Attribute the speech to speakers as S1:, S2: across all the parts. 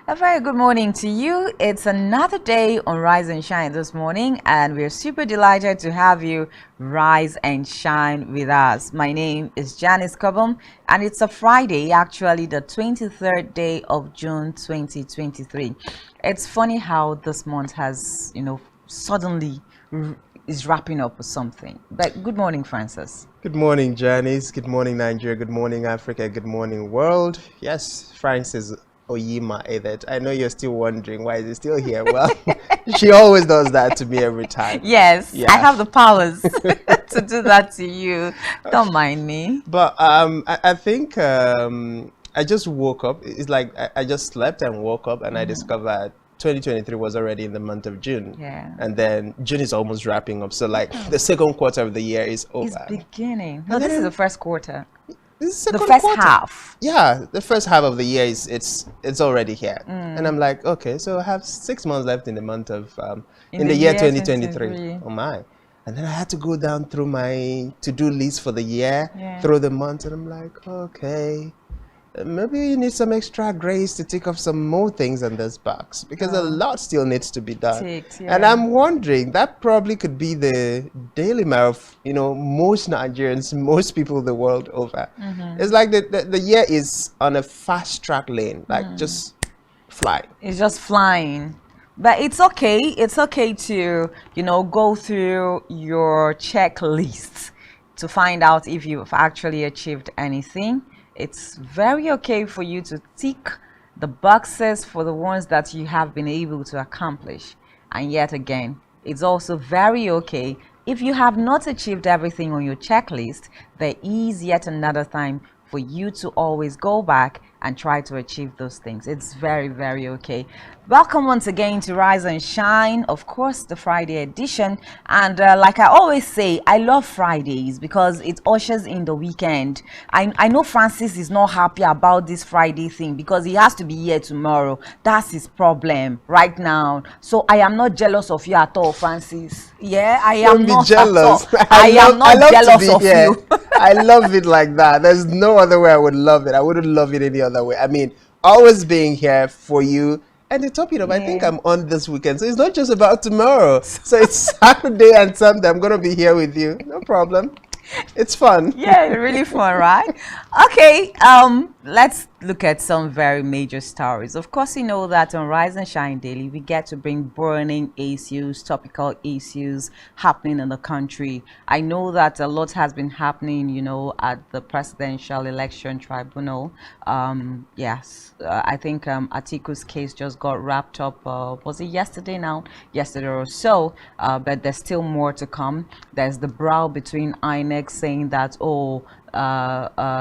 S1: A very good morning to you. It's another day on Rise and Shine this morning, and we're super delighted to have you rise and shine with us. My name is Janice Cobham, and it's a Friday, actually the 23rd day of June 2023. It's funny how this month has, suddenly is wrapping up with something. But good morning, Francis.
S2: Good morning, Janice. Good morning, Nigeria. Good morning, Africa. Good morning, world. Yes, Francis Oyima Edet. I know you're still wondering why is it still here. Well, she always does that to me every time.
S1: Yes, yeah. I have the powers to do that to you. Don't mind me.
S2: But I think I just woke up. It's like I just slept and woke up and I discovered 2023 was already in the month of June.
S1: Yeah.
S2: And then June is almost wrapping up. So like the second quarter of the year is over.
S1: It's beginning. No, this is the first quarter.
S2: This is
S1: the first half.
S2: Yeah, the first half of the year is it's already here, and I'm like, okay, so I have 6 months left in the month of in the year 2023. Oh my! And then I had to go down through my to-do list for the year, through the months, and I'm like, okay, maybe you need some extra grace to tick off some more things on this box because a lot still needs to be done. And I'm wondering that probably could be the daily matter of most Nigerians, most people the world over. It's like the year is on a fast track lane, like just fly.
S1: It's just flying. But it's okay. It's okay to go through your checklist to find out if you've actually achieved anything. It's very okay for you to tick the boxes for the ones that you have been able to accomplish. And yet again, it's also very okay if you have not achieved everything on your checklist. There is yet another time for you to always go back and try to achieve those things. It's very, very okay. Welcome once again to Rise and Shine, of course, the Friday edition. And like I always say, I love Fridays because it ushers in the weekend. I know Francis is not happy about this Friday thing because he has to be here tomorrow. That's his problem right now. So I am not jealous of you at all, Francis. Yeah, I am not
S2: jealous.
S1: I am not jealous of you.
S2: I love it like that. There's no other way I would love it. I wouldn't love it any other way. I mean, always being here for you. And the top, I think I'm on this weekend. So it's not just about tomorrow. So it's Saturday and Sunday. I'm going to be here with you. No problem. It's fun.
S1: Yeah, really fun, right? Okay, let's look at some very major stories. Of course, you know that on Rise and Shine Daily, we get to bring burning issues, topical issues happening in the country. I know that a lot has been happening, at the Presidential Election Tribunal. Yes, I think Atiku's case just got wrapped up. Was it yesterday now? Yesterday or so. But there's still more to come. There's the brawl between INEC saying that,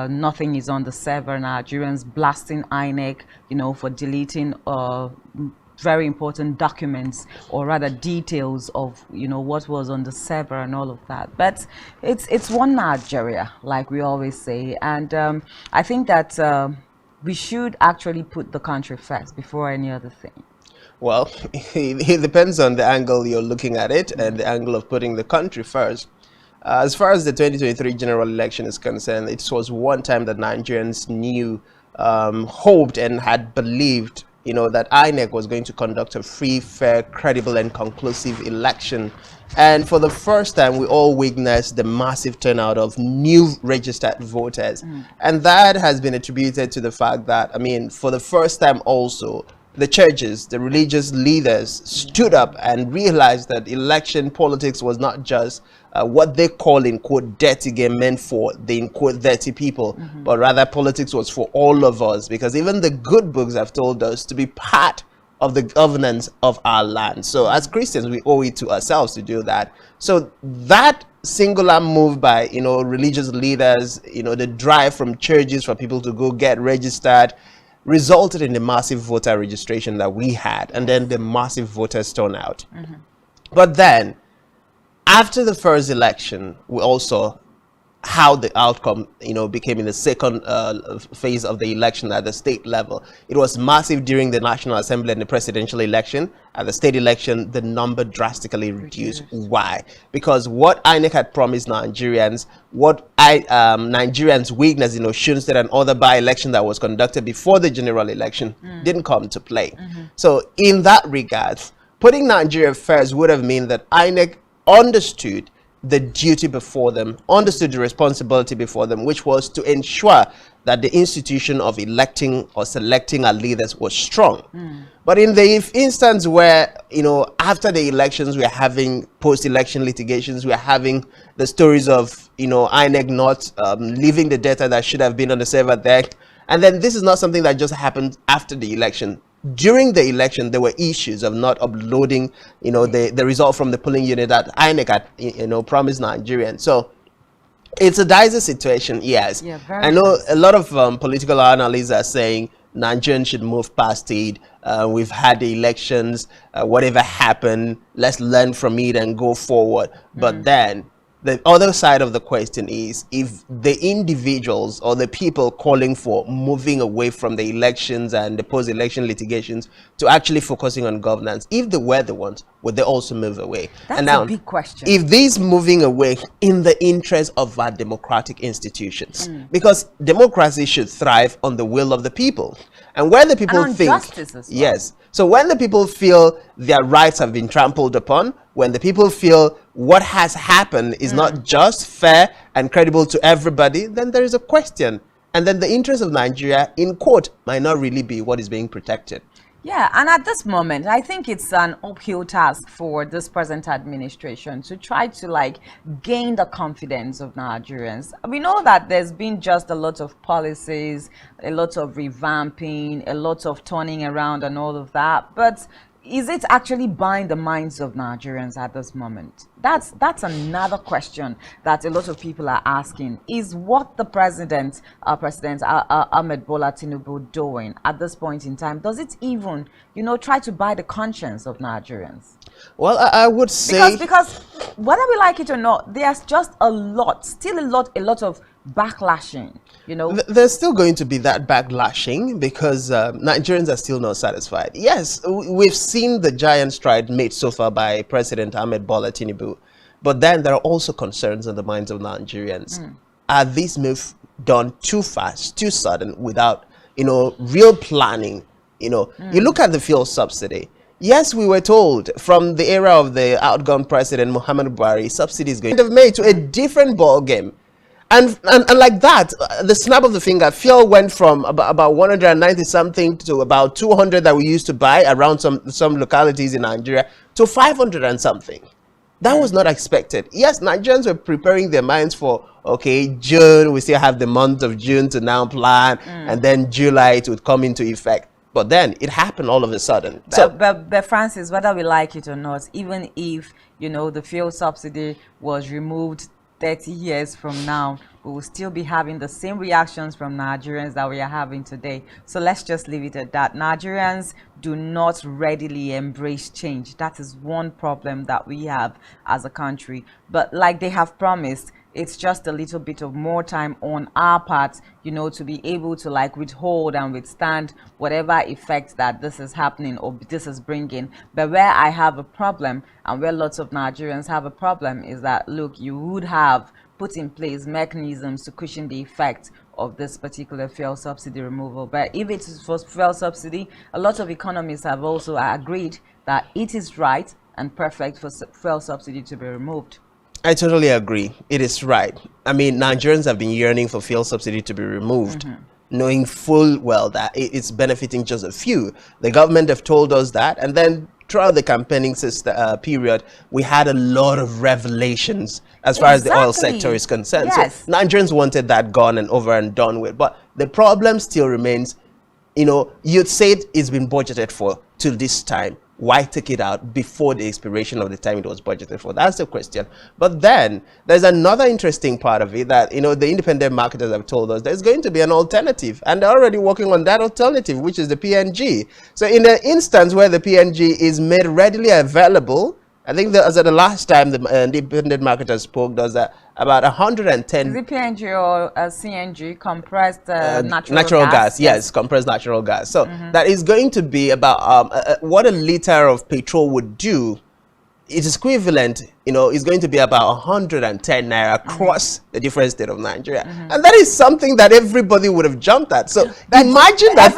S1: nothing is on the server. Nigerians blasting INEC, for deleting very important documents, or rather details of what was on the server and all of that. But it's one Nigeria, like we always say, and I think that we should actually put the country first before any other thing.
S2: Well, it depends on the angle you're looking at it and the angle of putting the country first. As far as the 2023 general election is concerned, it was one time that Nigerians knew, hoped and had believed, that INEC was going to conduct a free, fair, credible and conclusive election. And for the first time, we all witnessed the massive turnout of new registered voters. And that has been attributed to the fact that, for the first time also, the churches, the religious leaders stood up and realized that election politics was not just what they call in quote dirty game meant for the in quote dirty people, but rather politics was for all of us, because even the good books have told us to be part of the governance of our land. So as Christians, we owe it to ourselves to do that. So that singular move by religious leaders, the drive from churches for people to go get registered, resulted in the massive voter registration that we had, and then the massive voters turnout. But then, after the first election, we also how the outcome, became in the second phase of the election at the state level. It was massive during the National Assembly and the presidential election. At the state election, the number drastically reduced. Why? Because what INEC had promised Nigerians, what Nigerians witnessed, Shun State and other by-election that was conducted before the general election didn't come to play. So in that regard, putting Nigeria first would have meant that INEC understood the duty before them, understood the responsibility before them, which was to ensure that the institution of electing or selecting our leaders was strong. But in the instance where, after the elections, we are having post-election litigations, we are having the stories of, INEC not leaving the data that should have been on the server there. And then this is not something that just happened after the election. During the election, there were issues of not uploading, the result from the polling unit that INEC had, promised Nigerians. So it's a dicey situation, yes.
S1: Yeah, very
S2: I know
S1: dicey.
S2: a lot of political analysts are saying Nigerians should move past it. We've had the elections, whatever happened, let's learn from it and go forward. But then the other side of the question is, if the individuals or the people calling for moving away from the elections and the post-election litigations to actually focusing on governance, if they were the ones, would they also move away?
S1: That's
S2: and now,
S1: a big question.
S2: if these moving away in the interest of our democratic institutions, because democracy should thrive on the will of the people. And where the people
S1: And on
S2: think,
S1: justice as well.
S2: yes. So when the people feel their rights have been trampled upon, when the people feel what has happened is not just, fair, and credible to everybody, then there is a question. And then the interest of Nigeria, in quote, might not really be what is being protected.
S1: Yeah, and at this moment, I think it's an uphill task for this present administration to try to gain the confidence of Nigerians. We know that there's been just a lot of policies, a lot of revamping, a lot of turning around and all of that, but is it actually buying the minds of Nigerians at this moment? That's another question that a lot of people are asking. Is what the President Ahmed Bola Tinubu doing at this point in time, does it even, try to buy the conscience of Nigerians?
S2: Well, I would say...
S1: Because whether we like it or not, there's just still a lot of backlashing,
S2: There's still going to be that backlashing because Nigerians are still not satisfied. Yes, we've seen the giant stride made so far by President Ahmed Bola Tinubu, but then there are also concerns in the minds of Nigerians. Are these moves done too fast, too sudden, without, real planning? You look at the fuel subsidy. Yes, we were told from the era of the outgone President Muhammadu Buhari, subsidy is going to have made to a different ball game. And like that, the snap of the finger, fuel went from about 190 something to about 200 that we used to buy around some localities in Nigeria to 500 and something. That was not expected. Yes, Nigerians were preparing their minds for, okay, June, we still have the month of June to now plan, and then July it would come into effect. But then it happened all of a sudden.
S1: But Francis, whether we like it or not, even if, the fuel subsidy was removed 30 years from now, we will still be having the same reactions from Nigerians that we are having today. So let's just leave it at that. Nigerians do not readily embrace change. That is one problem that we have as a country. But like they have promised, it's just a little bit of more time on our part, to be able to withhold and withstand whatever effect that this is happening or this is bringing. But where I have a problem and where lots of Nigerians have a problem is that, look, you would have put in place mechanisms to cushion the effect of this particular fuel subsidy removal. But if it is for fuel subsidy, a lot of economists have also agreed that it is right and perfect for fuel subsidy to be removed.
S2: I totally agree. It is right. I mean, Nigerians have been yearning for fuel subsidy to be removed, knowing full well that it's benefiting just a few. The government have told us that, and then throughout the campaigning period, we had a lot of revelations as far as the oil sector is concerned.
S1: Yes.
S2: So Nigerians wanted that gone and over and done with. But the problem still remains, you'd said it's been budgeted for till this time. Why take it out before the expiration of the time it was budgeted for? That's the question. But then there's another interesting part of it that, the independent marketers have told us there's going to be an alternative, and they're already working on that alternative, which is the PNG. So in the instance where the PNG is made readily available, I think as at the last time the independent marketer spoke, there was about 110.
S1: Is it PNG or CNG, compressed
S2: natural gas? Yes, compressed natural gas. So that is going to be about what a liter of petrol would do. It is equivalent, is going to be about 110 naira across the different state of Nigeria, and that is something that everybody would have jumped at. So imagine that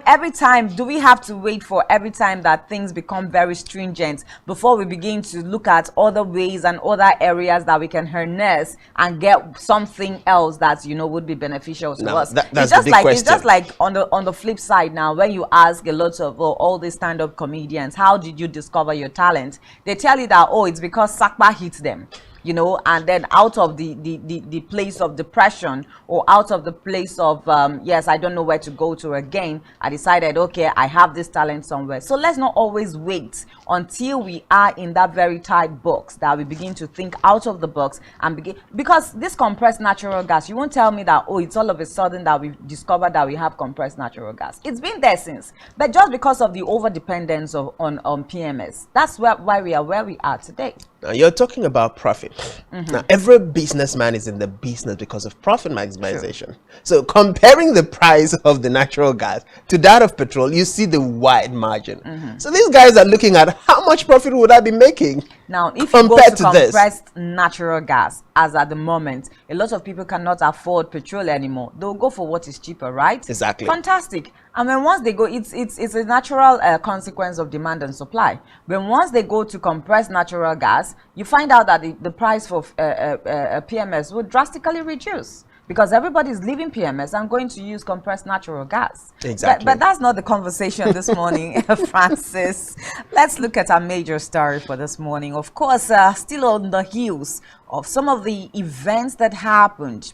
S1: every time, do we have to wait for every time that things become very stringent before we begin to look at other ways and other areas that we can harness and get something else that would be beneficial to us?
S2: That's the big question.
S1: It's just like on the flip side now, when you ask a lot of all these stand-up comedians, how did you discover your talent? They tell you that, it's because Sakpa hits them, and then out of the place of depression, or out of the place of yes, I don't know where to go to again, I decided, okay, I have this talent somewhere. So let's not always wait until we are in that very tight box that we begin to think out of the box and begin, because this compressed natural gas, you won't tell me that, it's all of a sudden that we've discovered that we have compressed natural gas. It's been there since, but just because of the over dependence on PMS, that's why we are where we are today.
S2: Now, you're talking about profit. Now, every businessman is in the business because of profit maximization. Sure. So comparing the price of the natural gas to that of petrol, you see the wide margin. So these guys are looking at how much profit would I be making.
S1: Now, if you go to compressed natural gas, as at the moment, a lot of people cannot afford petrol anymore. They'll go for what is cheaper, right?
S2: Exactly.
S1: Fantastic. And then once they go, it's a natural consequence of demand and supply. When once they go to compressed natural gas, you find out that the price for PMS will drastically reduce, because everybody is leaving PMS and going to use compressed natural gas.
S2: Exactly.
S1: But that's not the conversation this morning, Francis. Let's look at our major story for this morning. Of course, still on the heels of some of the events that happened,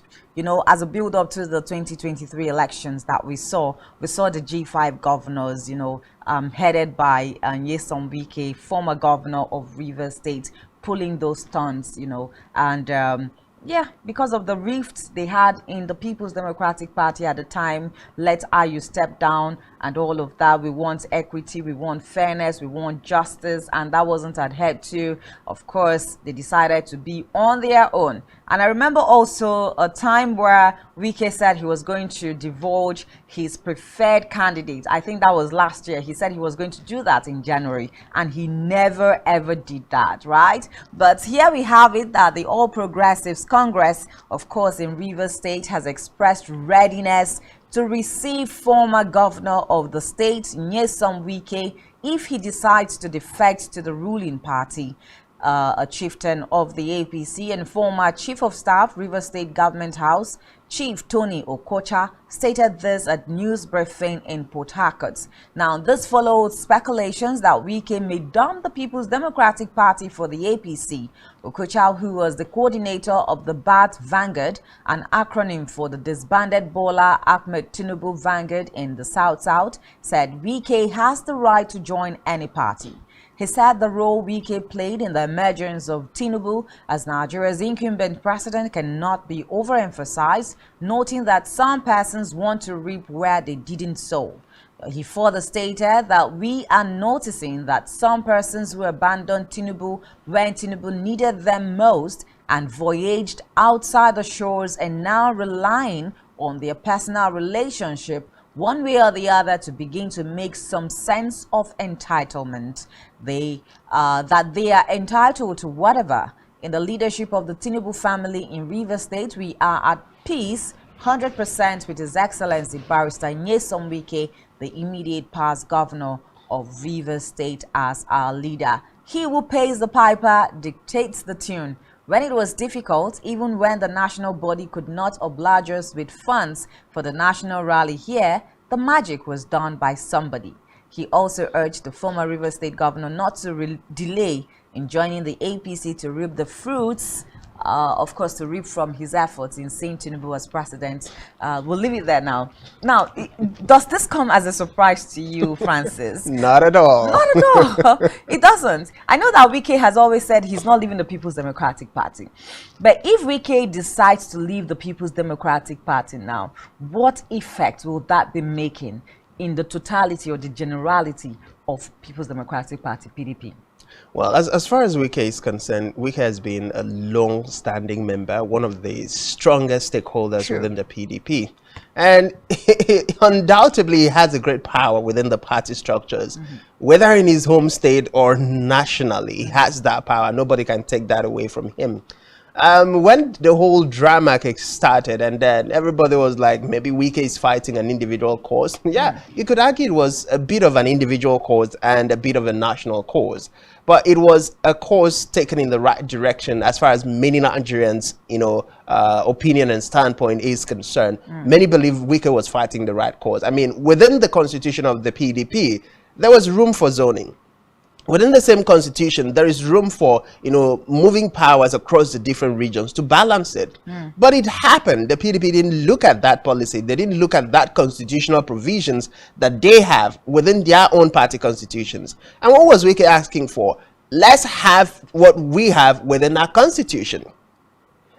S1: as a build-up to the 2023 elections that we saw. We saw the G5 governors, headed by Nyesom Wike, former governor of Rivers State, pulling those stunts, and yeah, because of the rifts they had in the People's Democratic Party at the time. Let IU step down and all of that. We want equity, we want fairness, we want justice, and that wasn't adhered to. Of course, they decided to be on their own. And I remember also a time where Wike said he was going to divulge his preferred candidate. I think that was last year. He said he was going to do that in January, and he never ever did that, right? But here we have it, that the All Progressives Congress, of course, in Rivers State, has expressed readiness to receive former governor of the state, Nyesom Wike, if he decides to defect to the ruling party. A chieftain of the APC and former Chief of Staff, Rivers State Government House, Chief Tony Okocha, stated this at news briefing in Port Harcourt. Now, this followed speculations that Wike may dump the People's Democratic Party for the APC. Okocha, who was the coordinator of the BAT Vanguard, an acronym for the disbanded Bola Ahmed Tinubu Vanguard in the South-South, said Wike has the right to join any party. He said the role Wike played in the emergence of Tinubu as Nigeria's incumbent president cannot be overemphasized, noting that some persons want to reap where they didn't sow. He further stated that we are noticing that some persons who abandoned Tinubu when Tinubu needed them most and voyaged outside the shores and now relying on their personal relationship one way or the other to begin to make some sense of entitlement. That they are entitled to whatever. In the leadership of the Tinubu family in Rivers State, we are at peace 100% with His Excellency Barrister Nyesom Wike, the immediate past governor of Rivers State, as our leader. He who pays the piper dictates the tune. When it was difficult, even when the national body could not oblige us with funds for the national rally here, the magic was done by somebody. He also urged the former Rivers State governor not to delay in joining the APC to reap the fruits, of course, to reap from his efforts in seeing Tinubu as president. We'll leave it there now. Now, does this come as a surprise to you, Francis?
S2: Not at all.
S1: Not at all. It doesn't. I know that Wike has always said he's not leaving the People's Democratic Party. But if Wike decides to leave the People's Democratic Party now, what effect will that be making in the totality or the generality of People's Democratic Party, PDP?
S2: Well, as far as Wike is concerned, Wike has been a long-standing member, one of the strongest stakeholders
S1: True.
S2: within the PDP. And undoubtedly he has a great power within the party structures, whether in his home state or nationally. He has that power. Nobody can take that away from him. When the whole drama started, and then everybody was like, maybe Wike is fighting an individual cause. Yeah, you could argue it was a bit of an individual cause and a bit of a national cause, but it was a cause taken in the right direction as far as many Nigerians, opinion and standpoint is concerned. Many believe Wike was fighting the right cause. I mean, within the constitution of the PDP, there was room for zoning. Within the same constitution, there is room for, moving powers across the different regions to balance it. But it happened. The PDP didn't look at that policy. They didn't look at that constitutional provisions that they have within their own party constitutions. And what was Wike asking for? Let's have what we have within our constitution.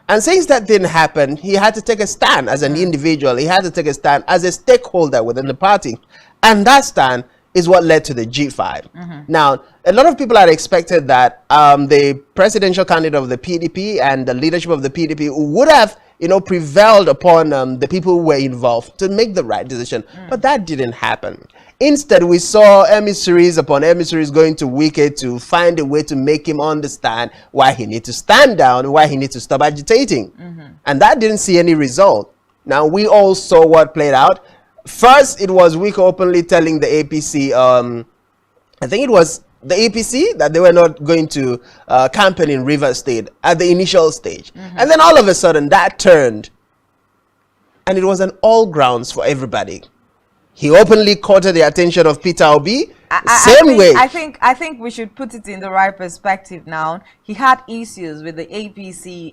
S2: And since that didn't happen, he had to take a stand as an individual. He had to take a stand as a stakeholder within the party. And that stand is what led to the G5. Now, a lot of people had expected that the presidential candidate of the PDP and the leadership of the PDP would have, prevailed upon the people who were involved to make the right decision. But that didn't happen. Instead, we saw emissaries upon emissaries going to Wike to find a way to make him understand why he needs to stand down, why he needs to stop agitating. And that didn't see any result. Now, we all saw what played out. First, it was Wike openly telling the APC, I think it was the APC, that they were not going to campaign in Rivers State at the initial stage. And then all of a sudden, that turned. And it was an all grounds for everybody. He openly caught the attention of Peter Obi.
S1: I think we should put it in the right perspective now. He had issues with the APC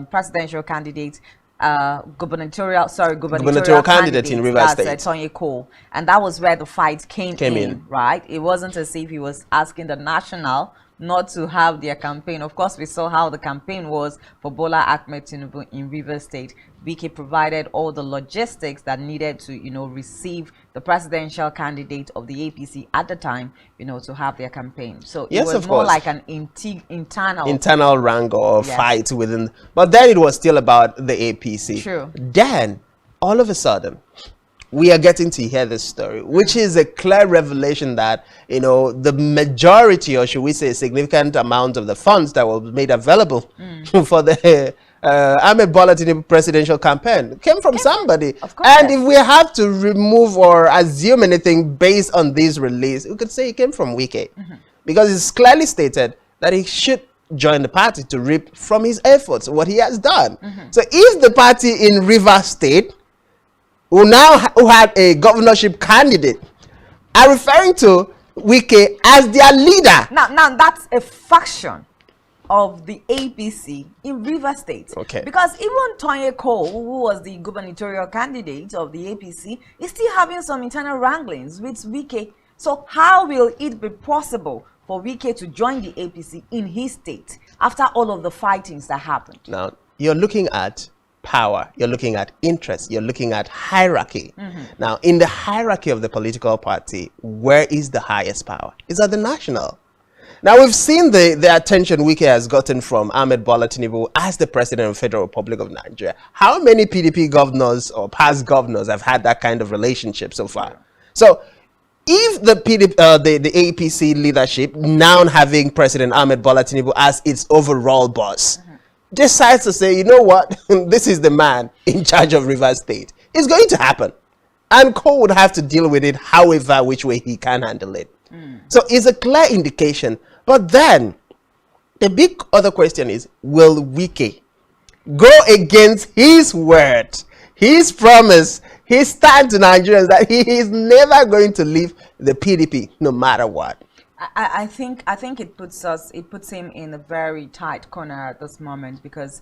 S1: presidential candidate, gubernatorial candidate
S2: in Rivers State,
S1: Tony Cole, and that was where the fight came in, right? It wasn't as if he was asking the national not to have their campaign. Of course, we saw how the campaign was for Bola Ahmed Tinubu in Rivers State. Wike provided all the logistics that needed to, receive the presidential candidate of the APC at the time, to have their campaign. So it was more like an internal
S2: wrangle or fight within. But then it was still about the APC.
S1: True.
S2: Then, all of a sudden, we are getting to hear this story, which is a clear revelation that, the majority, or should we say a significant amount of the funds that were made available for the Ahmed Bola Tinubu presidential campaign came from somebody.
S1: Of course,
S2: and if we have to remove or assume anything based on this release, we could say it came from Wike. Because it's clearly stated that he should join the party to reap from his efforts, what he has done. So if the party in Rivers State, who had a governorship candidate, are referring to Wike as their leader.
S1: Now that's a faction of the APC in Rivers State.
S2: Okay.
S1: Because even Tony Cole, who was the gubernatorial candidate of the APC, is still having some internal wranglings with Wike. So how will it be possible for Wike to join the APC in his state after all of the fightings that happened?
S2: Now, you're looking at power, you're looking at interest, you're looking at hierarchy. Now, in the hierarchy of the political party, where is the highest power? It's at the national. Now, we've seen the attention Wike has gotten from Ahmed Bola Tinubu as the president of the Federal Republic of Nigeria. How many PDP governors or past governors have had that kind of relationship so far? So, if the APC leadership, now having President Ahmed Bola Tinubu as its overall boss, decides to say, you know what, this is the man in charge of Rivers State, it's going to happen. And Cole would have to deal with it however which way he can handle it. So it's a clear indication. But then, the big other question is, will Wike go against his word, his promise, his stand to Nigerians that he is never going to leave the PDP no matter what?
S1: I think it puts him in a very tight corner at this moment, because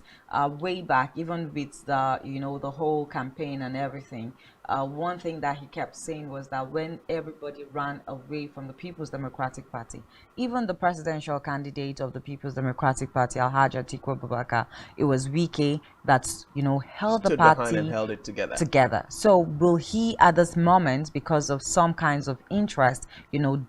S1: way back, even with the, the whole campaign and everything, one thing that he kept saying was that when everybody ran away from the People's Democratic Party, even the presidential candidate of the People's Democratic Party, Alhaji Atiku Abubakar, it was Wike that, held the
S2: Stood behind and
S1: party
S2: held it together.
S1: So will he at this moment, because of some kinds of interest,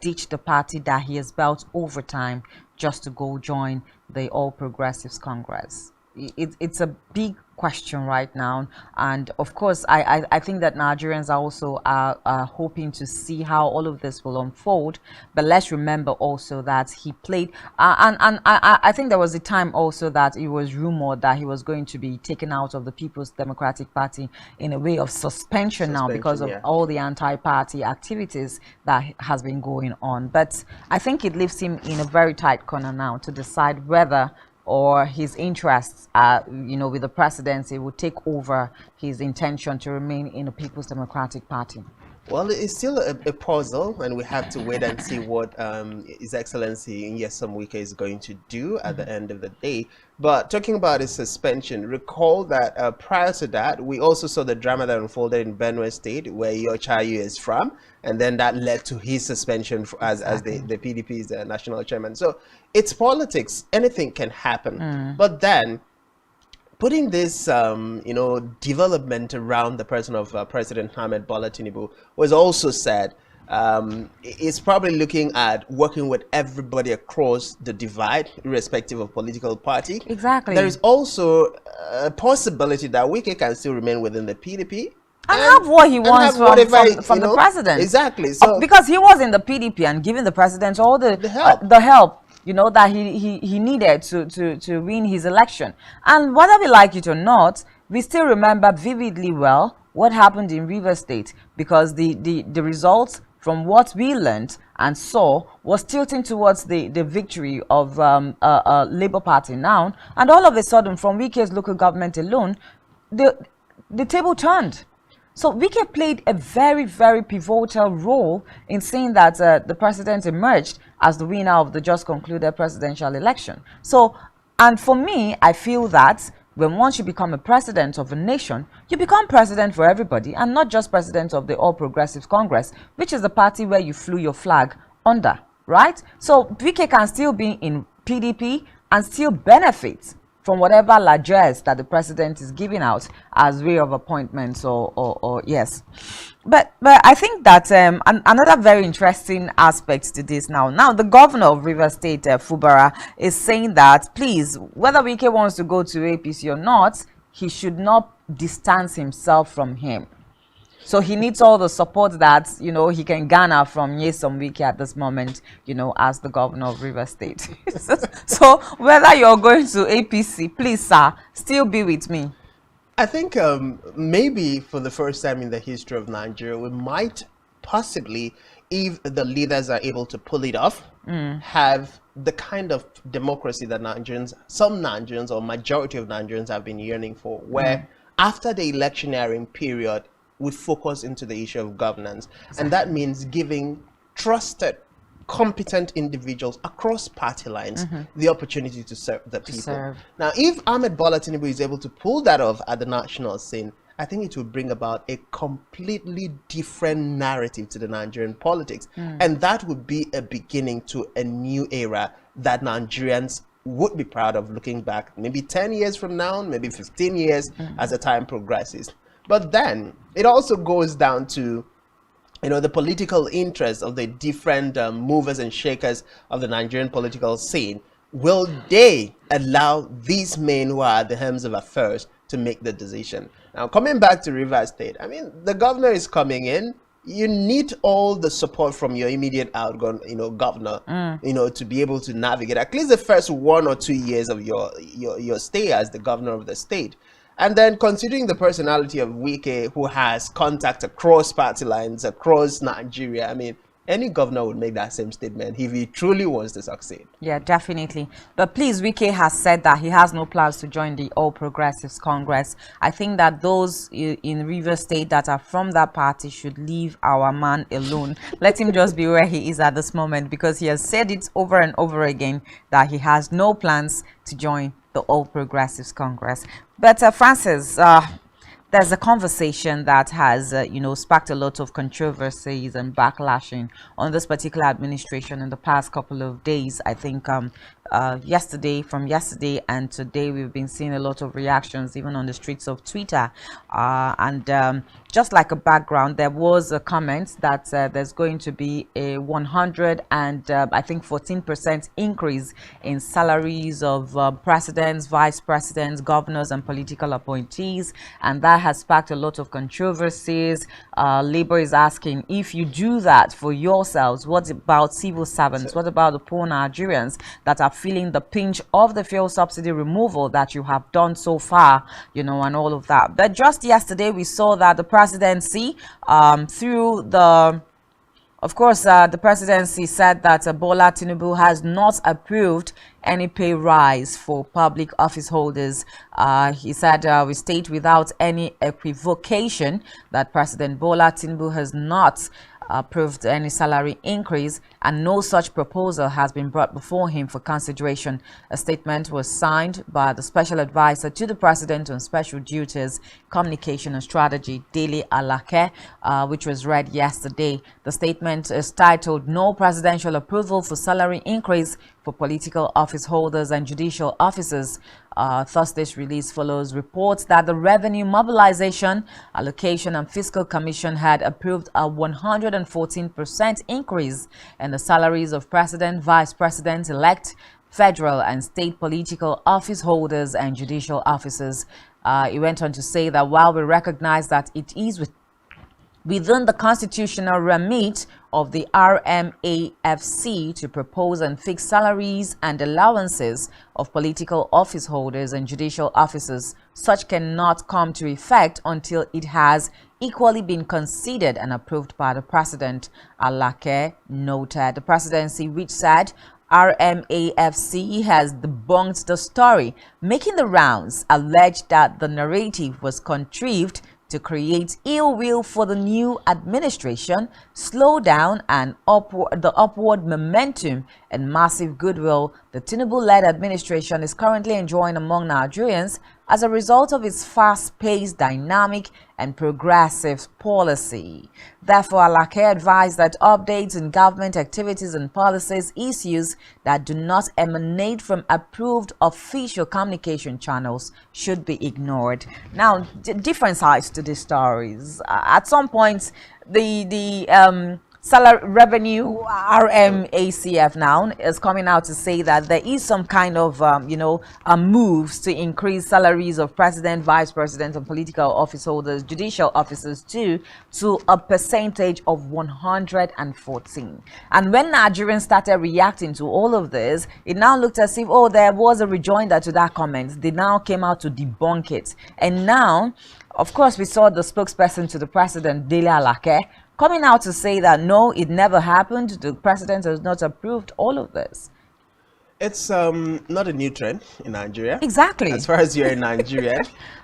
S1: ditch the party that he has built over time just to go join the All Progressives Congress? It's a big question right now, and of course I think that Nigerians are also hoping to see how all of this will unfold. But let's remember also that he played and I think there was a time also that it was rumored that he was going to be taken out of the People's Democratic Party in a way of suspension now, because of all the anti-party activities that has been going on. But I think it leaves him in a very tight corner now to decide whether or his interests, with the presidency would take over his intention to remain in the People's Democratic Party.
S2: Well, it's still a puzzle, and we have to wait and see what His Excellency Nyesom Wike is going to do at the end of the day. But talking about his suspension, recall that prior to that, we also saw the drama that unfolded in Benue State, where Yochayu is from, and then that led to his suspension as the PDP's national chairman. So it's politics; anything can happen. But then, putting this, development around the person of President Ahmed Bola Tinubu was also said. It's probably looking at working with everybody across the divide, irrespective of political party.
S1: Exactly.
S2: There is also a possibility that Wike can still remain within the PDP.
S1: And have what he wants from the president.
S2: Exactly. So
S1: because he was in the PDP and giving the president all the help. That he needed to win his election. And whether we like it or not, we still remember vividly well what happened in Rivers State, because the results from what we learned and saw was tilting towards the victory of Labour Party now. And all of a sudden, from Wike's local government alone, the table turned. So Wike played a very, very pivotal role in saying that the president emerged as the winner of the just concluded presidential election. So, and for me, I feel that when once you become a president of a nation, you become president for everybody, and not just president of the All Progressives Congress, which is the party where you flew your flag under, right? So Wike can still be in PDP and still benefit from whatever largesse that the president is giving out as way of appointments or yes. But I think that another very interesting aspect to this now the governor of Rivers State, Fubara, is saying that please, whether Wike wants to go to APC or not, he should not distance himself from him. So he needs all the support that, he can garner from Nyesom Wike at this moment, as the governor of Rivers State. So whether you're going to APC, please, sir, still be with me.
S2: I think maybe for the first time in the history of Nigeria, we might possibly, if the leaders are able to pull it off, have the kind of democracy that some Nigerians or majority of Nigerians have been yearning for, where after the electioneering period, we focus into the issue of governance. Exactly. And that means giving trusted, competent individuals across party lines the opportunity to serve the people. Now, if Ahmed Bola Tinubu is able to pull that off at the national scene, I think it will bring about a completely different narrative to the Nigerian politics. And that would be a beginning to a new era that Nigerians would be proud of looking back maybe 10 years from now, maybe 15 years as the time progresses. But then it also goes down to, the political interests of the different movers and shakers of the Nigerian political scene. Will they allow these men who are at the helms of affairs to make the decision? Now, coming back to Rivers State, I mean, the governor is coming in. You need all the support from your immediate outgoing, governor, to be able to navigate at least the first 1 or 2 years of your stay as the governor of the state. And then considering the personality of Wike, who has contact across party lines, across Nigeria, I mean, any governor would make that same statement if he truly wants to succeed.
S1: Yeah, definitely. But please, Wike has said that he has no plans to join the All Progressives Congress. I think that those in Rivers State that are from that party should leave our man alone. Let him just be where he is at this moment, because he has said it over and over again that he has no plans to join the All Progressives Congress. But Francis, there's a conversation that has, sparked a lot of controversies and backlashing on this particular administration in the past couple of days. I think from yesterday and today, we've been seeing a lot of reactions, even on the streets of Twitter. And just like a background, there was a comment that there's going to be a 100 and I think 14% increase in salaries of presidents, vice presidents, governors, and political appointees, and that has sparked a lot of controversies. Labour is asking, if you do that for yourselves, what about civil servants? What about the poor Nigerians that are feeling the pinch of the fuel subsidy removal that you have done so far, and all of that? But just yesterday, we saw that the presidency, of course, the presidency said that Bola Tinubu has not approved any pay rise for public office holders. He said, we state without any equivocation that President Bola Tinubu has not approved any salary increase, and no such proposal has been brought before him for consideration. A statement was signed by the special advisor to the president on special duties, communication and strategy, Dele Alake, which was read yesterday. The statement is titled, "No presidential approval for salary increase for political office holders and judicial officers." Thursday's release follows reports that the Revenue Mobilization, Allocation and Fiscal Commission had approved a 114% increase in the salaries of President, Vice President-elect, federal and state political office holders and judicial officers. He went on to say that while we recognize that it is within the constitutional remit of the RMAFC to propose and fix salaries and allowances of political office holders and judicial officers, such cannot come to effect until it has equally been considered and approved by the president, Alake noted. The presidency, which said RMAFC has debunked the story making the rounds, alleged that the narrative was contrived to create ill will for the new administration, slow down the upward momentum and massive goodwill the Tinubu-led administration is currently enjoying among Nigerians as a result of its fast-paced, dynamic, and progressive policy. Therefore, Alake advised that updates in government activities and policies issues that do not emanate from approved official communication channels should be ignored. Now, different sides to these stories. At some point, the salary revenue RMACF now is coming out to say that there is some kind of moves to increase salaries of president, vice president, and political office holders, judicial officers too, to a percentage of 114. And when Nigerians started reacting to all of this, it now looked as if, there was a rejoinder to that comment. They now came out to debunk it. And now, of course, we saw the spokesperson to the president, Dele Alake, coming out to say that no, it never happened. The president has not approved all of this.
S2: It's not a new trend in Nigeria.
S1: Exactly.
S2: As far as you're in Nigeria,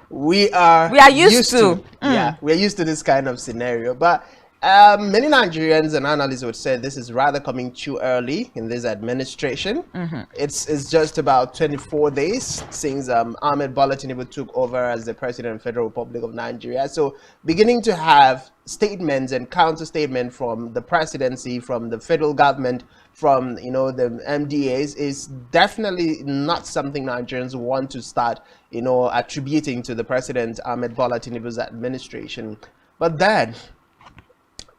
S2: we are
S1: used to.
S2: Yeah, we're used to this kind of scenario. But many Nigerians and analysts would say this is rather coming too early in this administration. It's just about 24 days since Ahmed Bola Tinubu took over as the president of the Federal Republic of Nigeria. So beginning to have statements and counter statements from the presidency, from the federal government, from the MDAs is definitely not something Nigerians want to start attributing to the president Ahmed Bola Tinubu's administration. But then,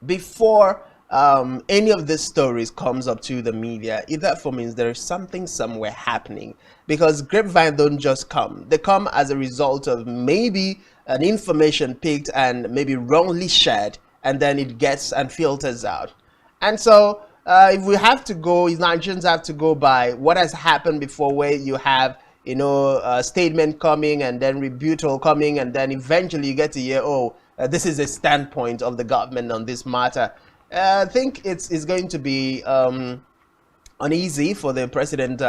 S2: before any of these stories comes up to the media, it therefore means there is something somewhere happening, because grapevine don't just come. They come as a result of maybe an information picked and maybe wrongly shared, and then it gets and filters out. And so if Nigerians have to go by what has happened before, where you have a statement coming and then rebuttal coming, and then eventually you get to hear, this is a standpoint of the government on this matter. I think it's going to be uneasy for the President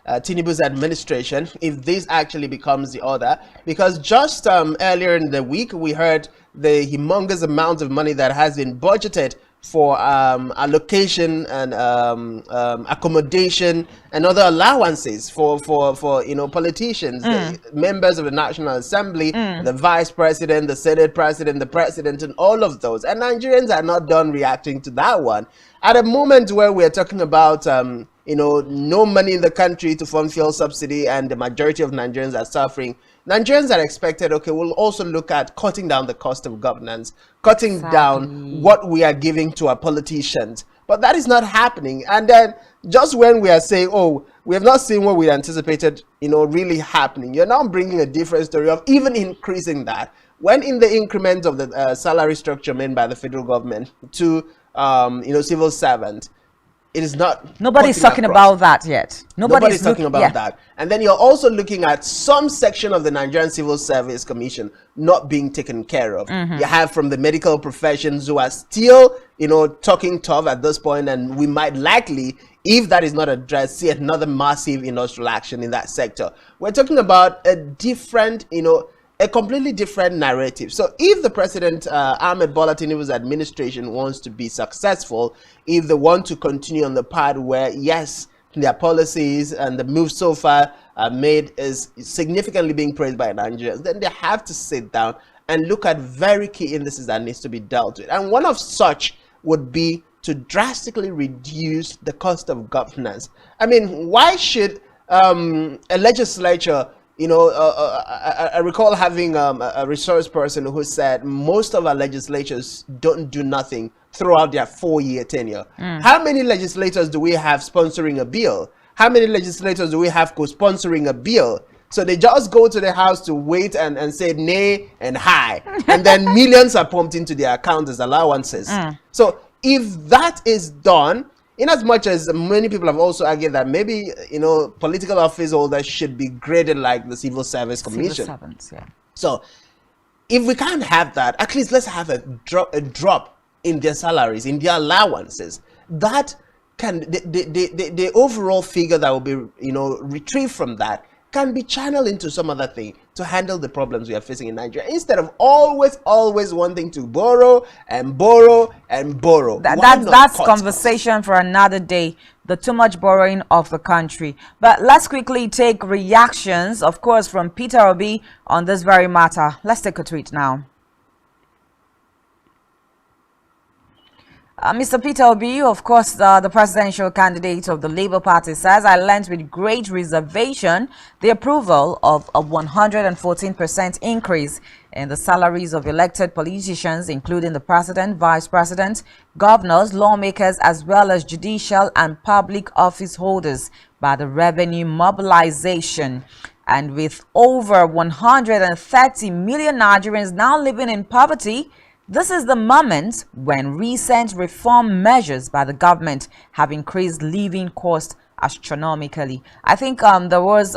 S2: Tinubu's administration if this actually becomes the order, because just earlier in the week we heard the humongous amount of money that has been budgeted for allocation and accommodation and other allowances for politicians, the members of the National Assembly, the Vice President, the Senate President, the President, and all of those. And Nigerians are not done reacting to that one. At a moment where we're talking about no money in the country to fund fuel subsidy, and the majority of Nigerians are suffering, Nigerians are expected, okay, we'll also look at cutting down the cost of governance, cutting down what we are giving to our politicians. But that is not happening. And then just when we are saying, oh, we have not seen what we anticipated, really happening, you're now bringing a different story of even increasing that. When in the increment of the salary structure made by the federal government to, civil servants, it is not.
S1: Nobody's talking about that yet.
S2: Nobody's talking about that. And then you're also looking at some section of the Nigerian Civil Service Commission not being taken care of. You have from the medical professions who are still, talking tough at this point, and we might likely, if that is not addressed, see another massive industrial action in that sector. We're talking about a different, a completely different narrative. So if the President, Ahmed Bola Tinubu's administration wants to be successful, if they want to continue on the path where, yes, their policies and the moves so far made is significantly being praised by Nigerians, then they have to sit down and look at very key indices that needs to be dealt with. And one of such would be to drastically reduce the cost of governance. I mean, why should a legislature, I recall having a resource person who said most of our legislatures don't do nothing throughout their 4-year tenure. How many legislators do we have sponsoring a bill? How many legislators do we have co-sponsoring a bill? So they just go to the house to wait and say nay and hi. And then millions are pumped into their account as allowances. So if that is done, in as much as many people have also argued that maybe, political office holders should be graded like the Civil Service Commission.
S1: Civil servants, yeah.
S2: So if we can't have that, at least let's have a drop in their salaries, in their allowances. That can, the overall figure that will be, retrieved from that can be channeled into some other thing to handle the problems we are facing in Nigeria, instead of always wanting to borrow and borrow and borrow.
S1: That's conversation for another day, the too much borrowing of the country. But let's quickly take reactions, of course, from Peter Obi on this very matter. Let's take a tweet now. Mr. Peter Obi, of course, the presidential candidate of the Labour Party, says, I learned with great reservation the approval of a 114% increase in the salaries of elected politicians, including the president, vice president, governors, lawmakers, as well as judicial and public office holders by the revenue mobilization. And with over 130 million Nigerians now living in poverty, this is the moment when recent reform measures by the government have increased living costs astronomically. I think there was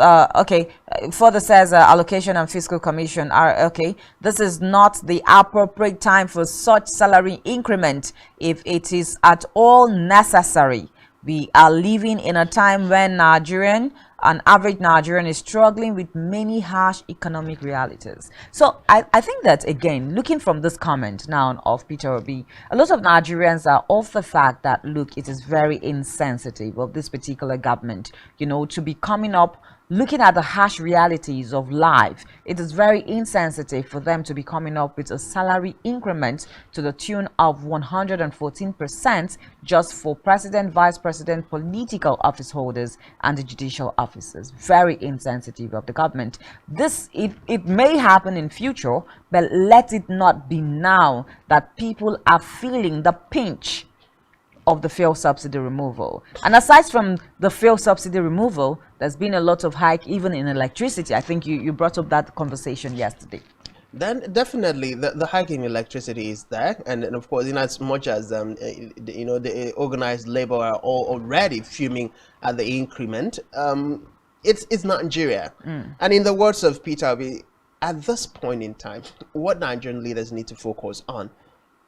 S1: further says Allocation and Fiscal Commission are okay. This is not the appropriate time for such salary increment if it is at all necessary. We are living in a time when an average Nigerian is struggling with many harsh economic realities. So I think that, again, looking from this comment now of Peter Obi, a lot of Nigerians are off the fact that, look, it is very insensitive of this particular government, to be coming up looking at the harsh realities of life. It is very insensitive for them to be coming up with a salary increment to the tune of 114% just for president, vice president, political office holders, and the judicial officers. Very insensitive of the government. This, it may happen in future, but let it not be now that people are feeling the pinch of the fuel subsidy removal. And aside from the fuel subsidy removal, there's been a lot of hike even in electricity. I think you brought up that conversation yesterday.
S2: Then definitely the hike in electricity is there, and of course, in as much as the organized labor are all already fuming at the increment, it's Nigeria. And in the words of Peter Obi, at this point in time, what Nigerian leaders need to focus on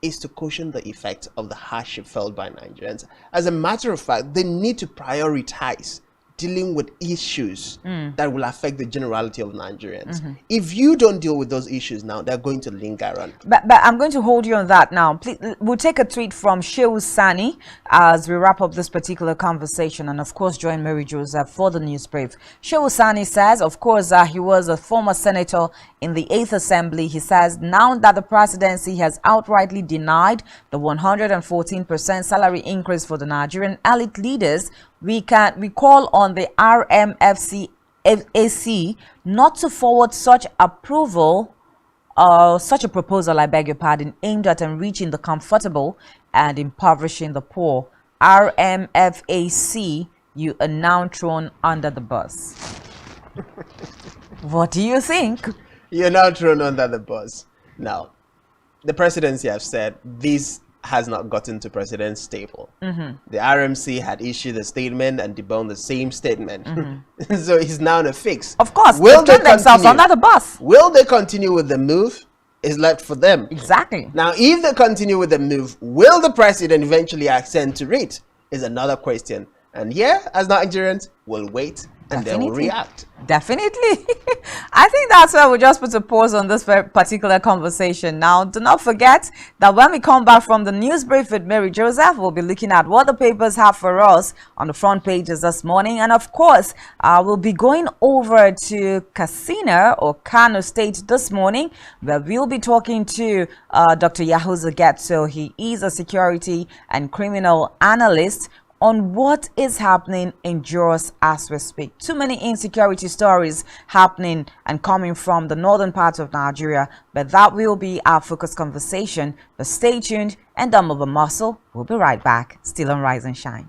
S2: is to cushion the effect of the hardship felt by Nigerians. As a matter of fact, they need to prioritize dealing with issues that will affect the generality of Nigerians. If you don't deal with those issues now, they're going to linger on.
S1: But I'm going to hold you on that now. Please, we'll take a tweet from Shehu Sani as we wrap up this particular conversation, and of course join Mary Joseph for the news brief. Shehu Sani says, of course, he was a former senator in the 8th Assembly. He says, now that the presidency has outrightly denied the 114% salary increase for the Nigerian elite leaders, we call on the RMFC AC not to forward such approval, such a proposal, I beg your pardon, aimed at enriching the comfortable and impoverishing the poor. RMFAC, you are now thrown under the bus. What do you think?
S2: You're now thrown under the bus. Now, the presidency have said this has not gotten to President's table. The RMC had issued a statement and debunked the same statement. So he's now in a fix.
S1: Of course,
S2: will
S1: they themselves under the bus.
S2: Will they continue with the move? Is left for them.
S1: Exactly.
S2: Now, if they continue with the move, will the president eventually accede to it? Is another question. And yeah, as Nigerians, we'll wait and then we'll react.
S1: Definitely. I think that's where we just put a pause on this particular conversation. Now, do not forget that when we come back from the news brief with Mary Joseph, we'll be looking at what the papers have for us on the front pages this morning. And of course, we'll be going over to Katsina or Kano State this morning, where we'll be talking to Dr. Yahuza Getso. He is a security and criminal analyst on what is happening in Jos as we speak. Too many insecurity stories happening and coming from the northern part of Nigeria, but that will be our focus conversation. But stay tuned and don't move a muscle. We'll be right back, still on Rise and Shine.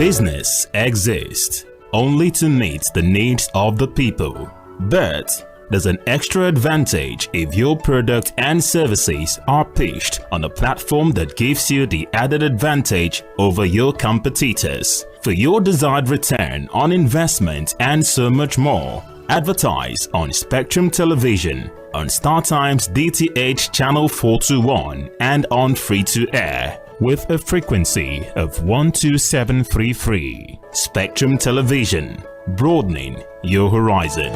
S3: Business exists only to meet the needs of the people, but there's an extra advantage if your product and services are pitched on a platform that gives you the added advantage over your competitors. For your desired return on investment and so much more, advertise on Spectrum Television, on StarTime's DTH Channel 421 and on free-to-air with a frequency of 12733. Spectrum Television, broadening your horizon.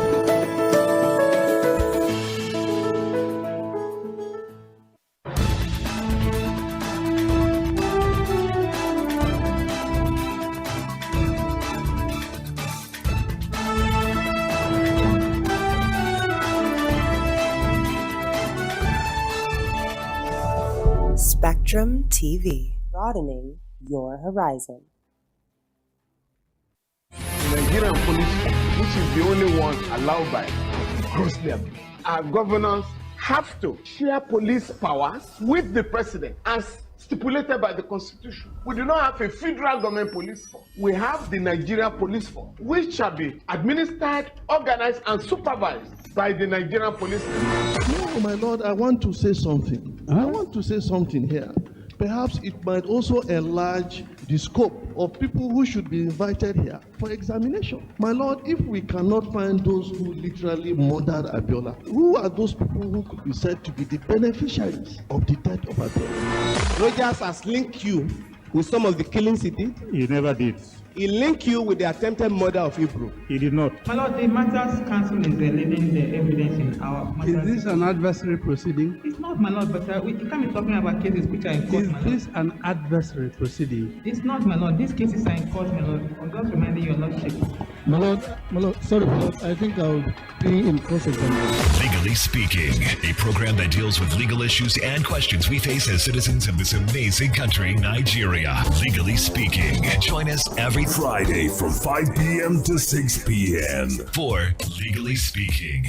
S4: Spectrum TV, broadening your horizon.
S5: The Nigerian police, which is the only one allowed by grossly abused. Our governors have to share police powers with the president as stipulated by the Constitution. We do not have a federal government police force. We have the Nigerian police force, which shall be administered, organized, and supervised by the Nigerian police.
S6: No, my lord, I want to say something. I want to say something here. Perhaps it might also enlarge the scope of people who should be invited here for examination. My lord, if we cannot find those who literally murdered Abiola, who are those people who could be said to be the beneficiaries of the death of Abiola?
S7: Rogers has linked you with some of the killings he did.
S8: He never did.
S7: He linked you with the attempted murder of Hebrew.
S8: He did not.
S9: My lord, the Matters Council is leading the evidence in our matters.
S8: Is this an adversary proceeding?
S9: It's not, my lord, but you can't be talking about cases which are in court, my lord.
S8: Is this an adversary proceeding?
S9: It's not, my lord. These cases are in court, my lord. I'm just reminding your lordship.
S8: My lord, sorry, my lord, I think I'll be in cross-examination.
S10: Legally Speaking, a program that deals with legal issues and questions we face as citizens of this amazing country, Nigeria. Legally Speaking. Join us every
S11: Friday from 5 p.m. to 6 p.m.
S10: for Legally Speaking.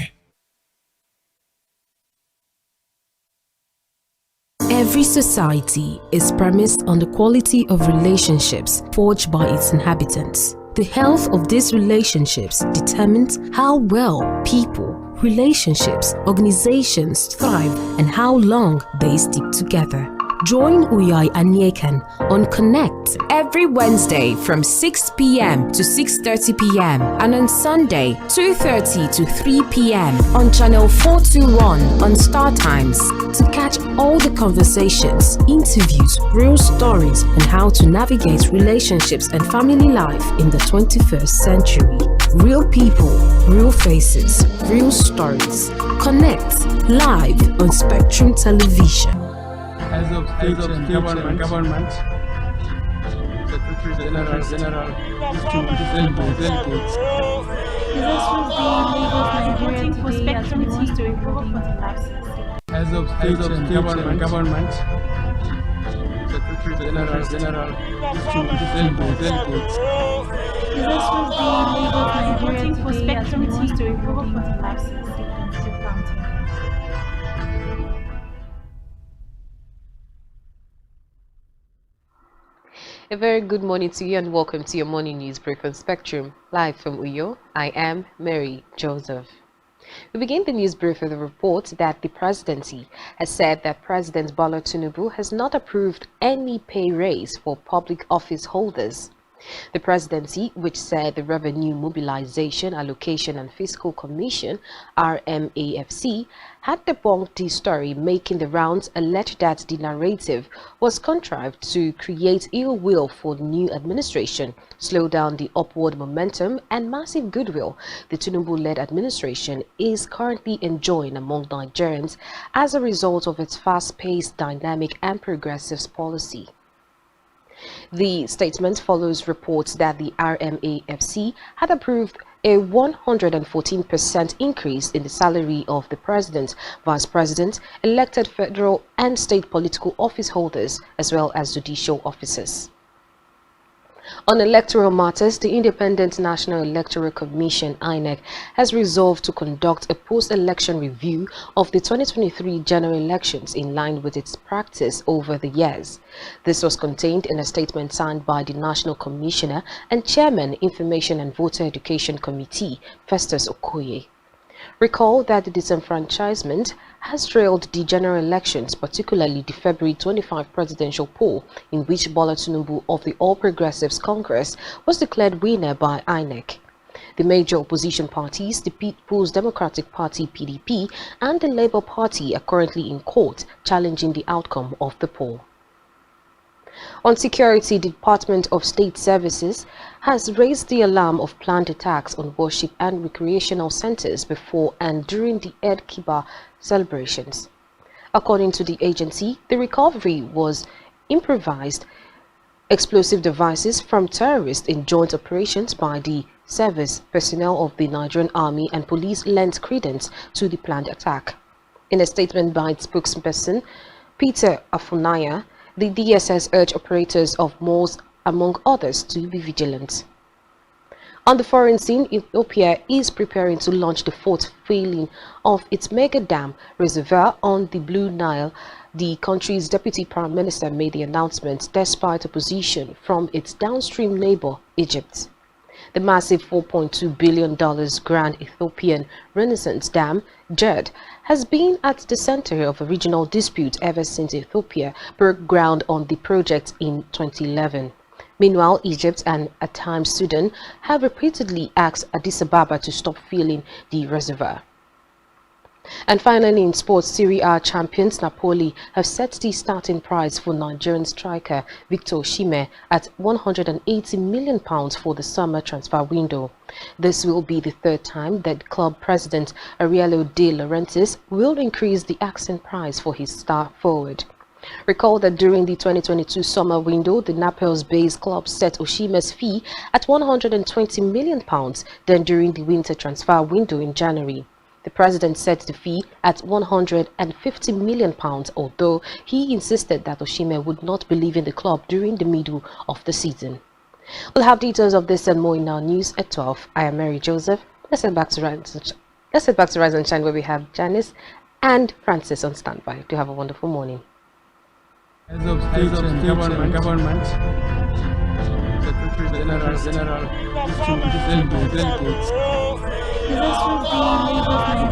S12: Every society is premised on the quality of relationships forged by its inhabitants. The health of these relationships determines how well people, relationships, organizations thrive and how long they stick together. Join Uyai Anyekan on Connect every Wednesday from 6 p.m. to 6:30 p.m. and on Sunday 2:30 to 3 p.m. on Channel 421 on StarTimes to catch all the conversations, interviews, real stories, and how to navigate relationships and family life in the 21st century. Real people, real faces, real stories. Connect live on Spectrum Television.
S8: As of government, Secretary General, delegates.
S13: For Spectrum TV to recover 45 cents.
S8: As of government, Secretary General, delegates.
S13: For Spectrum TV to recover 45 cents.
S14: A very good morning to you and welcome to your morning news brief on Spectrum. Live from Uyo, I am Mary Joseph. We begin the news brief with a report that the presidency has said that President Bola Tinubu has not approved any pay raise for public office holders. The presidency, which said the Revenue Mobilization, Allocation and Fiscal Commission, RMAFC, had debunked the story making the rounds, alleged that the narrative was contrived to create ill will for the new administration, slow down the upward momentum and massive goodwill the Tinubu-led administration is currently enjoying among Nigerians as a result of its fast-paced, dynamic and progressive policy. The statement follows reports that the RMAFC had approved a 114% increase in the salary of the president, vice president, elected federal and state political office holders, as well as judicial officers. On electoral matters, the Independent National Electoral Commission (INEC) has resolved to conduct a post-election review of the 2023 general elections in line with its practice over the years. This was contained in a statement signed by the National Commissioner and Chairman, Information and Voter Education Committee, Festus Okoye. Recall that the disenfranchisement has trailed the general elections, particularly the February 25 presidential poll, in which Bola Tinubu of the All Progressives Congress was declared winner by INEC. The major opposition parties, the People's Democratic Party (PDP) and the Labour Party, are currently in court challenging the outcome of the poll. On security, the Department of State Services has raised the alarm of planned attacks on worship and recreational centers before and during the Eid Kibbutz celebrations. According to the agency, the recovery was improvised explosive devices from terrorists in joint operations by the service personnel of the Nigerian Army and police lent credence to the planned attack. In a statement by its spokesperson, Peter Afunaya, the DSS urged operators of malls, among others, to be vigilant. On the foreign scene, Ethiopia is preparing to launch the fourth filling of its mega dam reservoir on the Blue Nile. The country's deputy prime minister made the announcement despite opposition from its downstream neighbor, Egypt. The massive $4.2 billion Grand Ethiopian Renaissance Dam, GERD, has been at the center of a regional dispute ever since Ethiopia broke ground on the project in 2011. Meanwhile, Egypt and at times Sudan have repeatedly asked Addis Ababa to stop filling the reservoir. And finally, in sports, Serie A champions Napoli have set the starting price for Nigerian striker Victor Osimhen at £180 million for the summer transfer window. This will be the third time that club president Aurelio De Laurentiis will increase the asking price for his star forward. Recall that during the 2022 summer window, the Naples-based club set Osimhen's fee at £120 million, then during the winter transfer window in January. The president set the fee at £150 million, although he insisted that Osimhen would not be leaving the club during the middle of the season. We'll have details of this and more in our news at 12. I am Mary Joseph. Let's head back to Rise and Shine, where we have Janice and Francis on standby. Do have a wonderful morning.
S8: As of state and government, Secretary General, delegates.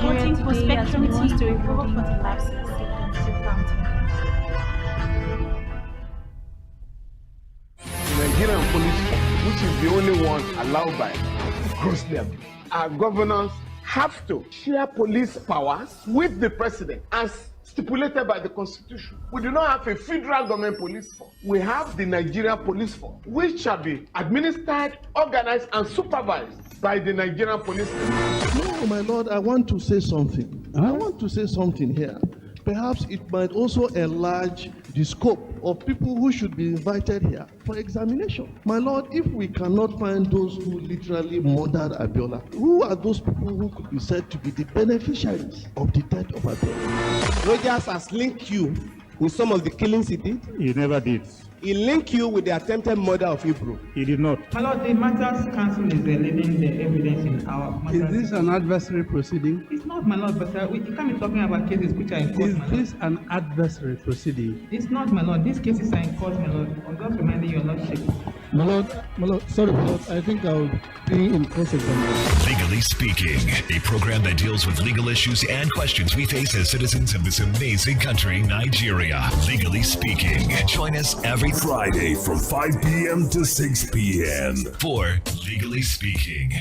S13: Voting for Spectrum TV to recover 45 seats in county.
S5: The Nigerian police, which is the only one allowed by across them, our governors have to share police powers with the president as stipulated by the Constitution. We do not have a federal government police force. We have the Nigerian police force, which shall be administered, organized, and supervised by the Nigerian police force.
S6: No, my lord, I want to say something. I want to say something here. Perhaps it might also enlarge the scope of people who should be invited here for examination. My lord, if we cannot find those who literally murdered Abiola, who are those people who could be said to be the beneficiaries of the death of Abiola?
S7: Rogers has linked you with some of the killings he did.
S8: He never did.
S7: He linked you with the attempted murder of Hebrew.
S8: He did not.
S9: My lord, the matters council is leaving the evidence in our matters.
S8: Is this an adversary proceeding?
S9: It's not, my lord, but you can't be talking about cases which are in court.
S8: Is this an adversary proceeding?
S9: It's not, my lord. These cases are in court, my lord. I'm just reminding your lordship.
S8: My lord, sorry, my lord. I think I'll be in cross-examination.
S10: Legally Speaking, a program that deals with legal issues and questions we face as citizens of this amazing country, Nigeria. Legally Speaking. Join us every
S11: Friday from 5 p.m. to 6 p.m.
S10: for Legally Speaking.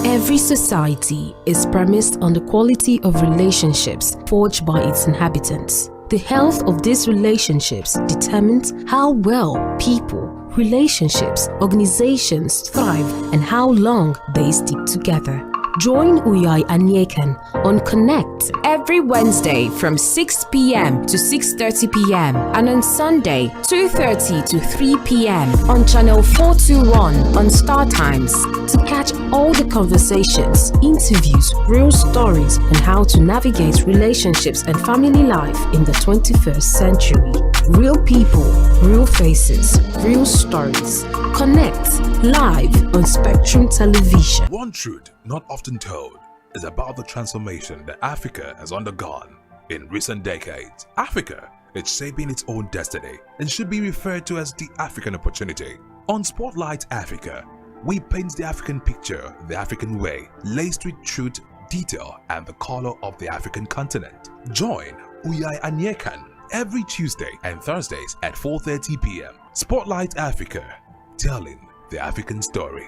S12: Every society is premised on the quality of relationships forged by its inhabitants. The health of these relationships determines how well people, relationships, organizations thrive and how long they stick together. Join Uyai Anyeken on Connect every Wednesday from 6 p.m. to 6:30 p.m. and on Sunday 2:30 to 3 p.m. on Channel 421 on Star Times to catch all the conversations, interviews, real stories, and how to navigate relationships and family life in the 21st century. Real people, real faces, real stories. Connect live on Spectrum Television.
S15: One truth not often told is about the transformation that Africa has undergone in recent decades. Africa is shaping its own destiny and should be referred to as the African opportunity. On Spotlight Africa, we paint the African picture the African way, laced with truth, detail, and the color of the African continent. Join Uyai Anyekan every Tuesday and Thursdays at 4:30 p.m. Spotlight Africa, telling the African story.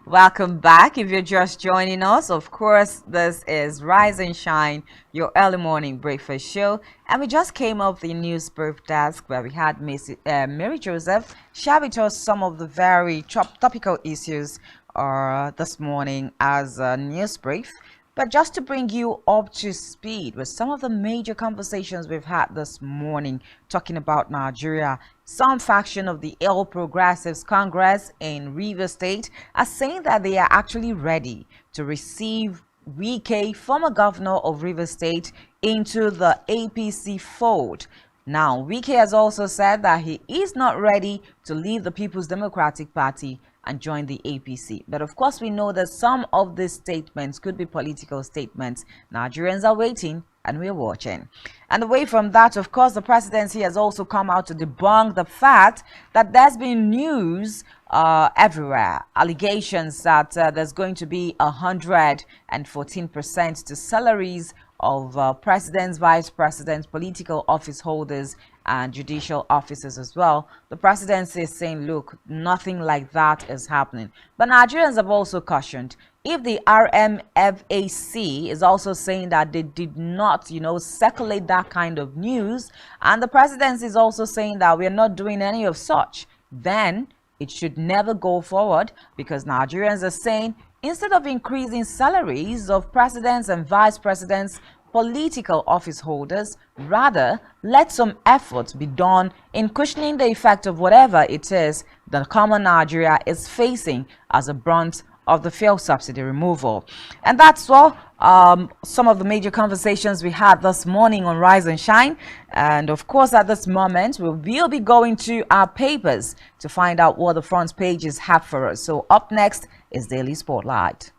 S1: Welcome back. If you're just joining us, of course, this is Rise and Shine, your early morning breakfast show. And we just came off the news brief desk where we had Mary Joseph share with us some of the very topical issues this morning as a news brief. But just to bring you up to speed with some of the major conversations we've had this morning talking about Nigeria, some faction of the All Progressives Congress in Rivers State are saying that they are actually ready to receive Wike, former governor of Rivers State, into the APC fold. Now, Wike has also said that he is not ready to leave the People's Democratic Party and join the APC. But of course, we know that some of these statements could be political statements. Nigerians are waiting and we're watching. And away from that, of course, the presidency has also come out to debunk the fact that there's been news everywhere, allegations that there's going to be 114% to salaries of presidents, vice presidents, political office holders, and judicial officers as well. The presidency is saying, look, nothing like that is happening. But Nigerians have also cautioned, if the RMFAC is also saying that they did not, circulate that kind of news, and the presidency is also saying that we're not doing any of such, then it should never go forward, because Nigerians are saying, instead of increasing salaries of presidents and vice presidents, political office holders, rather let some effort be done in cushioning the effect of whatever it is the common Nigeria is facing as a brunt of the fuel subsidy removal. And that's all some of the major conversations we had this morning on Rise and Shine. And of course, at this moment, we will be going to our papers to find out what the front pages have for us. So up next is Daily Spotlight.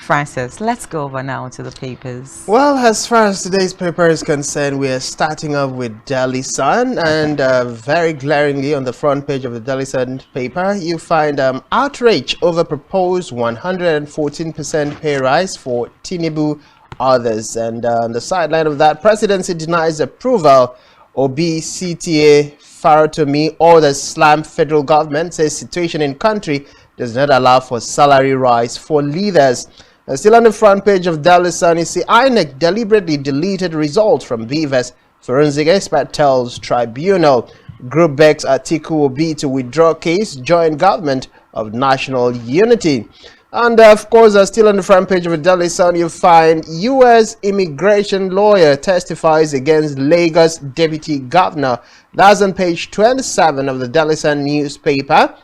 S1: Francis, let's go over now to the papers.
S2: Well, as far as today's paper is concerned, we are starting off with Delhi Sun, and very glaringly on the front page of the Delhi Sun paper, you find outrage over proposed 114% pay rise for Tinubu others. And on the sideline of that, presidency denies approval. Obi CTA Faratomi orders slam federal government, says situation in country does not allow for salary rise for leaders. Still on the front page of Delhi Sun, you see INEC deliberately deleted results from Beavers. Forensic expert tells tribunal. Group begs Atiku Obi to withdraw case, join government of national unity. And of course, still on the front page of the Delhi Sun, you find U.S. immigration lawyer testifies against Lagos deputy governor. That's on page 27 of the Delhi Sun newspaper.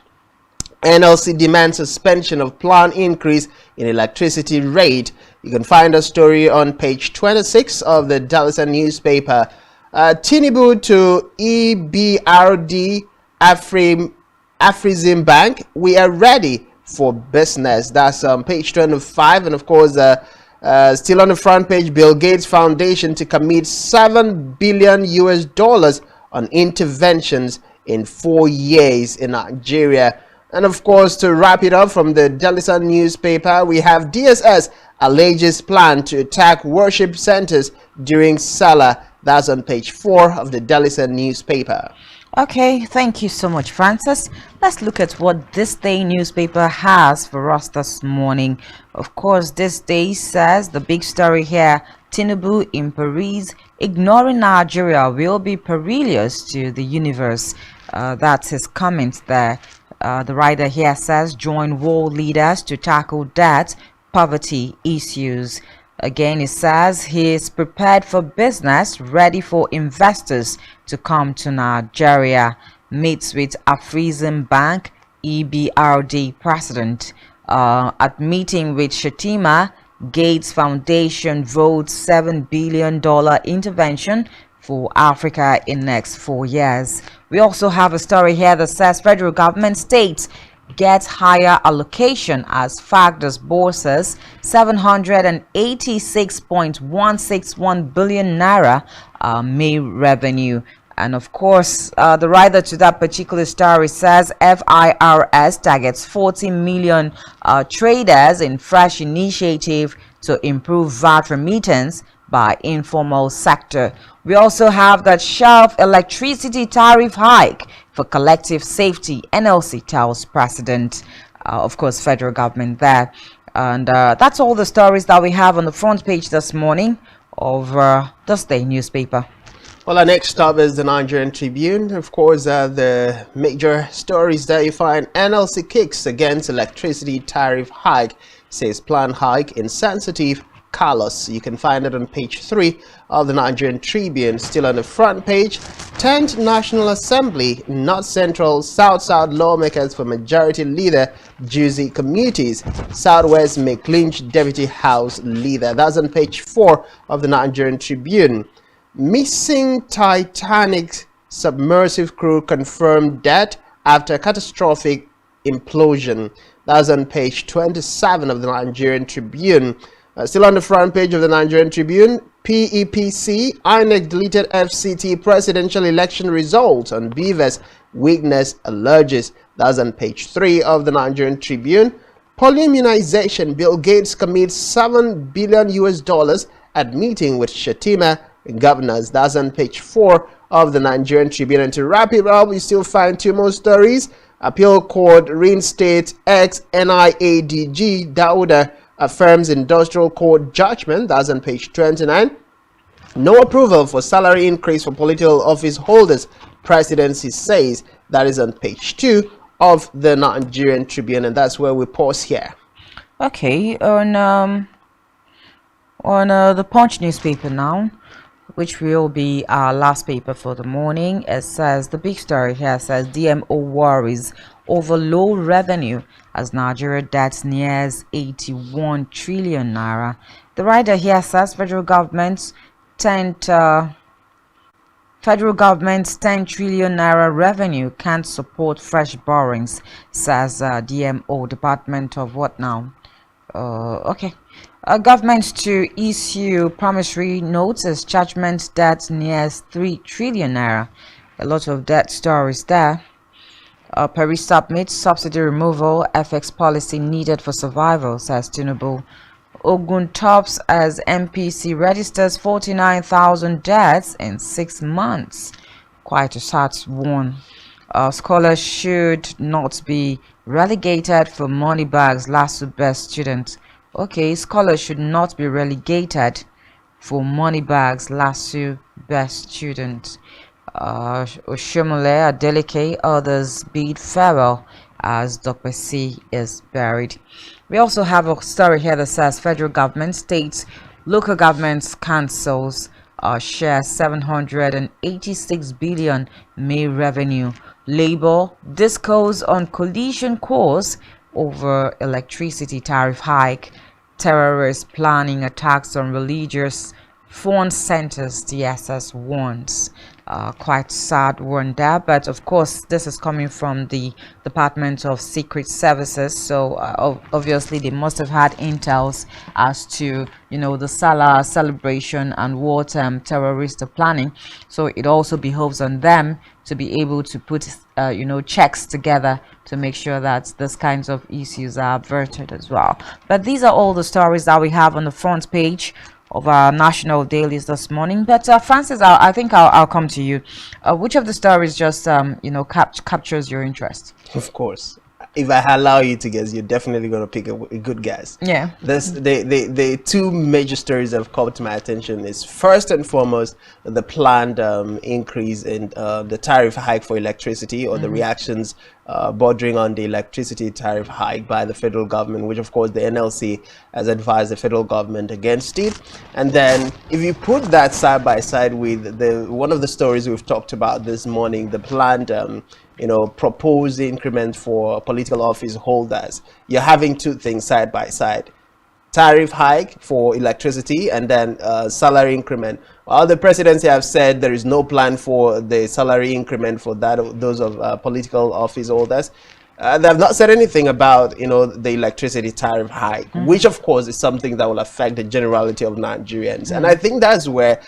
S2: NLC demands suspension of planned increase in electricity rate. You can find a story on page 26 of the Delhi Sun newspaper. Tinubu to EBRD Afrizim Bank. We are ready for business. That's on page 25. And of course, still on the front page, Bill Gates Foundation to commit $7 billion on interventions in 4 years in Nigeria. And of course, to wrap it up from the Delhi Sun newspaper, we have DSS alleges plan to attack worship centers during Salah. That's on page 4 of the Delhi Sun newspaper.
S1: Okay, thank you so much, Francis. Let's look at what this day newspaper has for us this morning. Of course, this day says the big story here, Tinubu in Paris, ignoring Nigeria will be perilous to the universe. That's his comment there. The writer here says join world leaders to tackle debt, poverty issues. Again, it says he is prepared for business, ready for investors to come to Nigeria. Meets with Afrizim Bank, EBRD president. At meeting with Shatima, Gates Foundation votes $7 billion intervention for Africa in next 4 years. We also have a story here that says federal government states gets higher allocation as FAC disburses 786.161 billion naira May revenue. And of course, the writer to that particular story says FIRS targets 40 million traders in fresh initiative to improve VAT remittance by informal sector. We also have that shelf electricity tariff hike for collective safety, NLC tells president, of course, federal government there. And that's all the stories that we have on the front page this morning of this day newspaper.
S2: Well, our next stop is the Nigerian Tribune. Of course, the major stories that you find: NLC kicks against electricity tariff hike, says planned hike insensitive. Carlos. You can find it on page 3 of the Nigerian Tribune. Still on the front page, 10th National Assembly, North Central, South lawmakers for majority leader, juicy communities. Southwest may clinch deputy house leader. That's on page 4 of the Nigerian Tribune. Missing Titanic submersive crew confirmed death after catastrophic implosion. That's on page 27 of the Nigerian Tribune. Still on the front page of the Nigerian Tribune, PEPC, INEC deleted FCT presidential election results on Beavers, weakness alleges. That's on page 3 of the Nigerian Tribune. Polio immunization, Bill Gates commits $7 billion at meeting with Shatima governors. That's on page 4 of the Nigerian Tribune. And to wrap it up, we still find 2 more stories. Appeal court reinstates ex-NIADG Dauda affirms industrial court judgment. That's on page 29. No approval for salary increase for political office holders, presidency says. That is on page 2 of the Nigerian Tribune, and that's where we pause here.
S1: Okay, on the Punch newspaper now, which will be our last paper for the morning. It says the big story here says DMO worries over low revenue as Nigeria debt nears 81 trillion naira. The writer here says federal government's 10 trillion naira revenue can't support fresh borrowings, says DMO, Department of what now? Okay. Government to issue promissory notes as judgment debt nears 3 trillion naira. A lot of debt stories there. Paris submits subsidy removal, FX policy needed for survival, says Tinubu. Ogun tops as MPC registers 49,000 deaths in 6 months. Quite a sad one. Scholars should not be relegated for money bags, LASU best student. Okay, scholars should not be relegated for money bags, LASU best student. Oshomole, Adeleke, others bid farewell as Dr. C is buried. We also have a story here that says federal government, states, local governments, councils share 786 billion May revenue. Labor discourse on collision course over electricity tariff hike. Terrorists planning attacks on religious phone centers, DSS warns. Quite sad one there, but of course this is coming from the Department of Secret Services, so obviously they must have had intels as to, you know, the Salah celebration and what terrorists are planning. So it also behoves on them to be able to put you know, checks together to make sure that these kinds of issues are averted as well. But these are all the stories that we have on the front page of our national dailies this morning. But Francis, I think I'll come to you. Which of the stories just you know, captures your interest?
S2: Of course, if I allow you to guess, you're definitely going to pick a good guess.
S1: Yeah.
S2: The two major stories that have caught my attention is, first and foremost, the planned increase in the tariff hike for electricity, or the reactions bordering on the electricity tariff hike by the federal government, which of course the NLC has advised the federal government against it. And then if you put that side by side with one of the stories we've talked about this morning, the planned you know, proposed increment for political office holders, you're having two things side by side: tariff hike for electricity and then salary increment. While the presidency have said there is no plan for the salary increment for those of political office holders, they have not said anything about, you know, the electricity tariff hike, which of course is something that will affect the generality of Nigerians. And I think that's where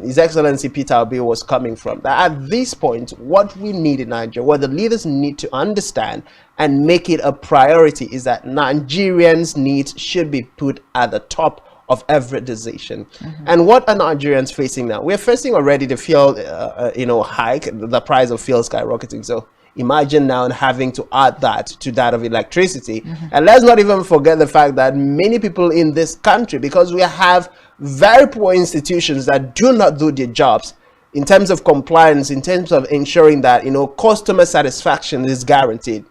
S2: His Excellency Peter Obi was coming from. That at this point, what we need in Nigeria, what the leaders need to understand and make it a priority, is that Nigerians' needs should be put at the top of every decision. And what are Nigerians facing now? We're facing already the fuel you know, hike, the price of fuel skyrocketing. So imagine now having to add that to that of electricity. And let's not even forget the fact that many people in this country, because we have very poor institutions that do not do their jobs in terms of compliance, in terms of ensuring that, you know, customer satisfaction is guaranteed,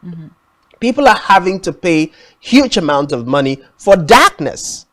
S2: people are having to pay huge amount of money for darkness.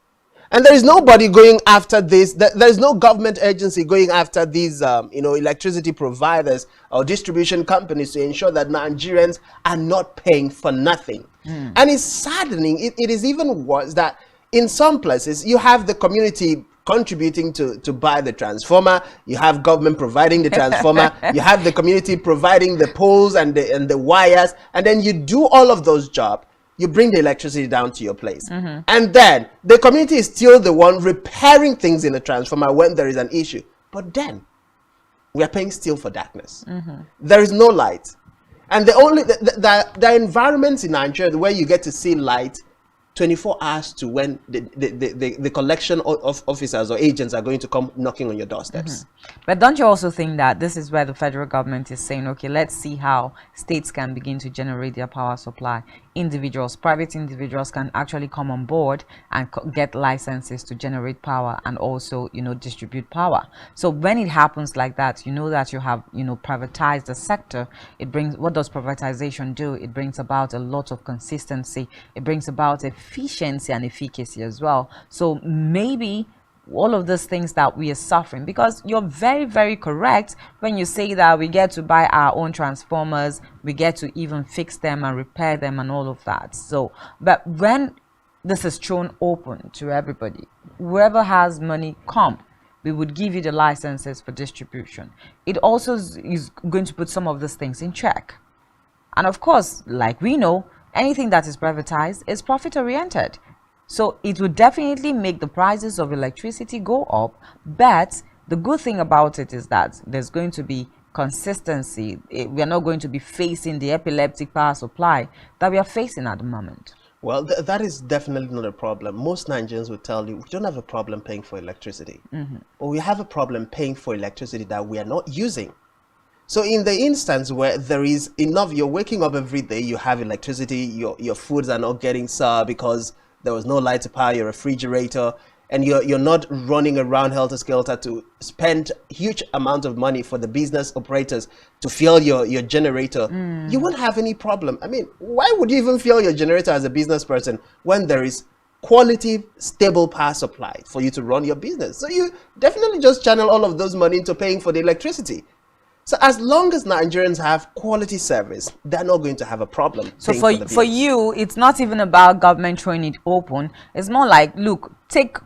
S2: And there is nobody going after this. There is no government agency going after these, you know, electricity providers or distribution companies to ensure that Nigerians are not paying for nothing. And it's saddening. It is even worse that in some places you have the community contributing to buy the transformer, you have government providing the transformer, you have the community providing the poles and the wires, and then you do all of those jobs. You bring the electricity down to your place. And then the community is still the one repairing things in the transformer when there is an issue. But then we are paying still for darkness. There is no light. And the environments in Nigeria where you get to see light 24 hours to when the collection of officers or agents are going to come knocking on your doorsteps.
S1: But don't you also think that this is where the federal government is saying, okay, let's see how states can begin to generate their power supply? Individuals, private individuals can actually come on board and get licenses to generate power and also, you know, distribute power. So when it happens like that, you know that you have, you know, privatized the sector. It brings, what does privatization do? It brings about a lot of consistency. It brings about efficiency and efficacy as well. So maybe all of those things that we are suffering, because you're very, very correct when you say that we get to buy our own transformers, we get to even fix them and repair them and all of that. So, but when this is thrown open to everybody, whoever has money, come, we would give you the licenses for distribution. It also is going to put some of these things in check. And of course, like we know, anything that is privatized is profit oriented. So it would definitely make the prices of electricity go up, but the good thing about it is that there's going to be consistency. We are not going to be facing the epileptic power supply that we are facing at the moment.
S2: Well, that is definitely not a problem. Most Nigerians will tell you we don't have a problem paying for electricity, but we have a problem paying for electricity that we are not using. So in the instance where there is enough, you're waking up every day, you have electricity, your foods are not getting sour because there was no light to power your refrigerator, and you're not running around helter-skelter to spend huge amount of money for the business operators to fuel your generator, you won't have any problem. I mean, why would you even fuel your generator as a business person when there is quality, stable power supply for you to run your business? So you definitely just channel all of those money into paying for the electricity. So as long as Nigerians have quality service, they're not going to have a problem.
S1: So for you, it's not even about government throwing it open. It's more like, look, take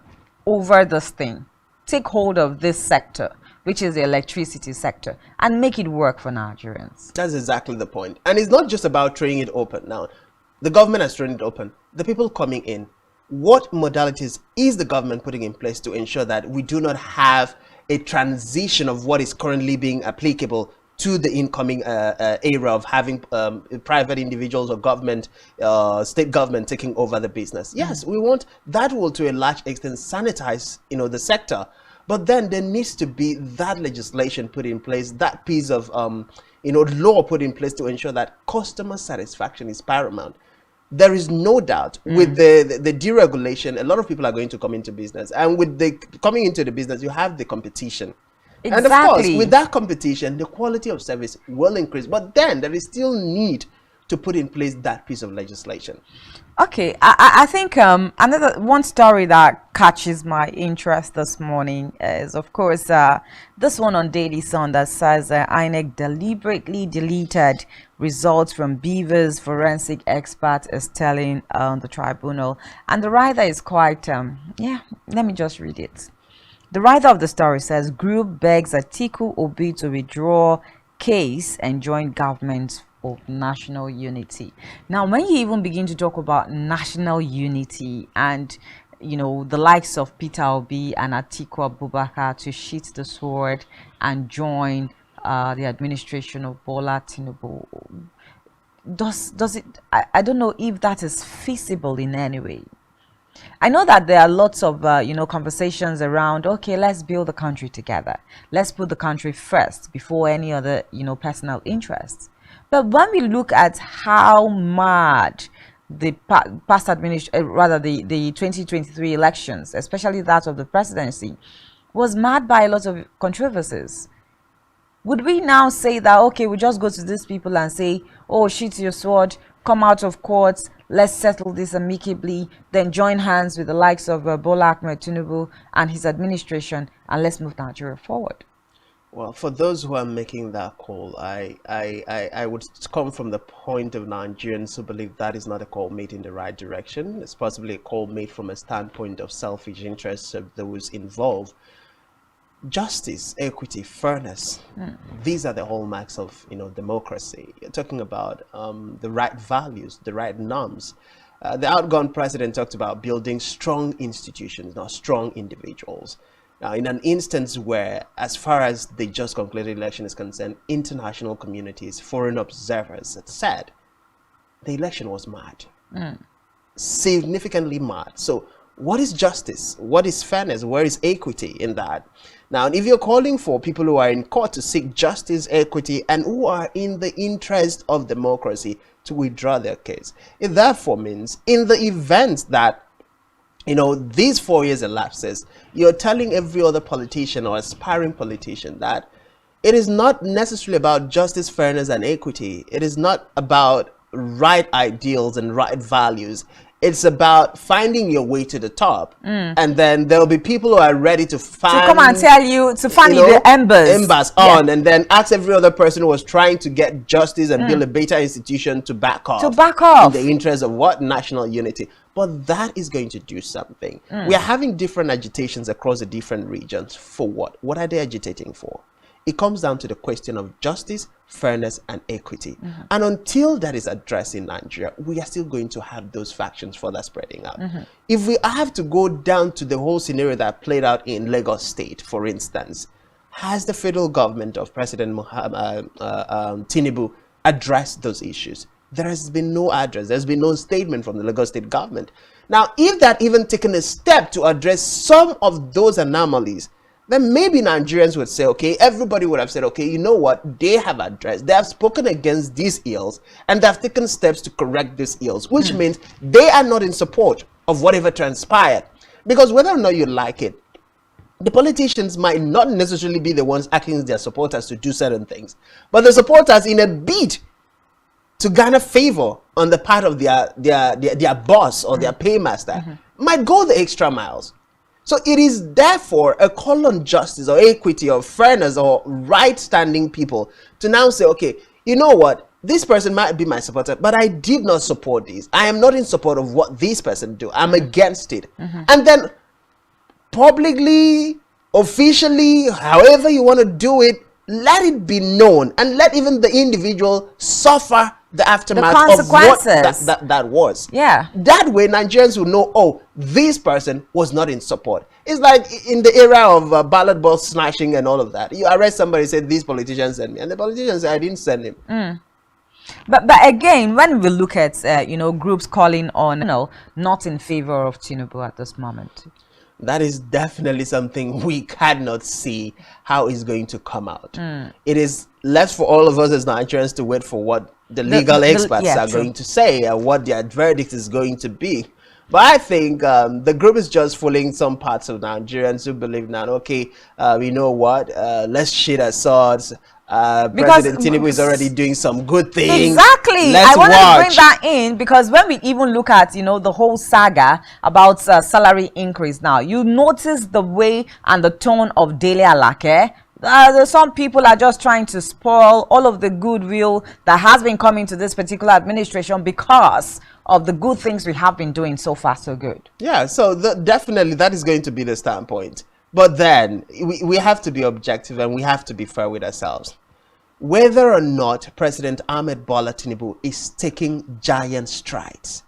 S1: over this thing, take hold of this sector, which is the electricity sector, and make it work for Nigerians.
S2: That's exactly the point. And it's not just about throwing it open. Now, the government has thrown it open. The people coming in, what modalities is the government putting in place to ensure that we do not have a transition of what is currently being applicable to the incoming era of having private individuals or government, state government taking over the business? Yes, we want that will to a large extent sanitize, the sector, but then there needs to be that legislation put in place, that piece of, law put in place to ensure that customer satisfaction is paramount. There is no doubt with the deregulation, a lot of people are going to come into business, and with the coming into the business, you have the competition.
S1: Exactly.
S2: And of course, with that competition, the quality of service will increase. But then there is still need to put in place that piece of legislation.
S1: Okay, I think another one story that catches my interest this morning is, of course, this one on Daily Sun that says INEC deliberately deleted results from Beaver's forensic expert is telling the tribunal. And the writer is quite, let me just read it. The writer of the story says, group begs Atiku Obi to withdraw case and join government of national unity. Now, when you even begin to talk about national unity and, the likes of Peter Obi and Atiku Abubakar to sheath the sword and join the administration of Bola Tinubu, does it, I don't know if that is feasible in any way. I know that there are lots of, conversations around, okay, let's build the country together. Let's put the country first before any other, personal interests. But when we look at how mad the past administration, rather the 2023 elections, especially that of the presidency, was marred by a lot of controversies. Would we now say that, okay, we just go to these people and say, oh, sheath your sword, come out of court, let's settle this amicably, then join hands with the likes of Bola Ahmed Tinubu and his administration, and let's move Nigeria forward?
S2: Well, for those who are making that call, I would come from the point of Nigerians who believe that is not a call made in the right direction. It's possibly a call made from a standpoint of selfish interests of those involved. Justice, equity, fairness, these are the hallmarks of democracy. You're talking about the right values, the right norms. The outgone president talked about building strong institutions, not strong individuals. Now, in an instance where, as far as the just concluded election is concerned, international communities, foreign observers had said the election was mad, significantly mad. So what is justice? What is fairness? Where is equity in that? Now, if you're calling for people who are in court to seek justice, equity, and who are in the interest of democracy to withdraw their case, it therefore means in the event that these 4 years elapses, you're telling every other politician or aspiring politician that it is not necessarily about justice, fairness, and equity. It is not about right ideals and right values. It's about finding your way to the top. And then there'll be people who are ready to
S1: come and tell you, to find you the embers
S2: on, and then ask every other person who was trying to get justice and build a better institution to back off. In the interest of what? National unity. But that is going to do something. We are having different agitations across the different regions. For what? What are they agitating for? it comes down to the question of justice, fairness, and equity. And until that is addressed in Nigeria, we are still going to have those factions further spreading out. If we have to go down to the whole scenario that played out in Lagos State, for instance, has the federal government of President Tinubu addressed those issues? There has been no address. There's been no statement from the Lagos State government. Now, if that even taken a step to address some of those anomalies, then maybe Nigerians would say, okay, everybody would have said, okay, you know what? They have addressed, they have spoken against these ills, and they have taken steps to correct these ills, which means they are not in support of whatever transpired. Because whether or not you like it, the politicians might not necessarily be the ones asking their supporters to do certain things, but the supporters, in a bid to garner favor on the part of their boss or their paymaster, might go the extra miles. So it is therefore a call on justice or equity or fairness or right-standing people to now say, okay, you know what? This person might be my supporter, but I did not support this. I am not in support of what this person do. I'm against it. And then publicly, officially, however you want to do it, let it be known and let even the individual suffer the aftermath of what that was.
S1: Yeah.
S2: That way, Nigerians will know, oh, this person was not in support. It's like in the era of ballot box snatching and all of that. You arrest somebody, say, these politicians sent me. And the politicians say, I didn't send him.
S1: But again, when we look at, groups calling on, not in favor of Tinubu at this moment.
S2: That is definitely something we cannot see how it's going to come out. It is left for all of us as Nigerians to wait for what the legal experts are going to say and what their verdict is going to be. But I think the group is just fooling some parts of Nigerians who believe now, okay, you know what, let's shit our swords. President Tinubu is already doing some good things.
S1: Exactly. I want to bring that in because when we even look at, the whole saga about salary increase now, you notice the way and the tone of Dele Alake. Some people are just trying to spoil all of the goodwill that has been coming to this particular administration because of the good things we have been doing so far so good.
S2: Yeah, so definitely that is going to be the standpoint. But then we have to be objective and we have to be fair with ourselves. Whether or not President Ahmed Bola Tinubu is taking giant strides,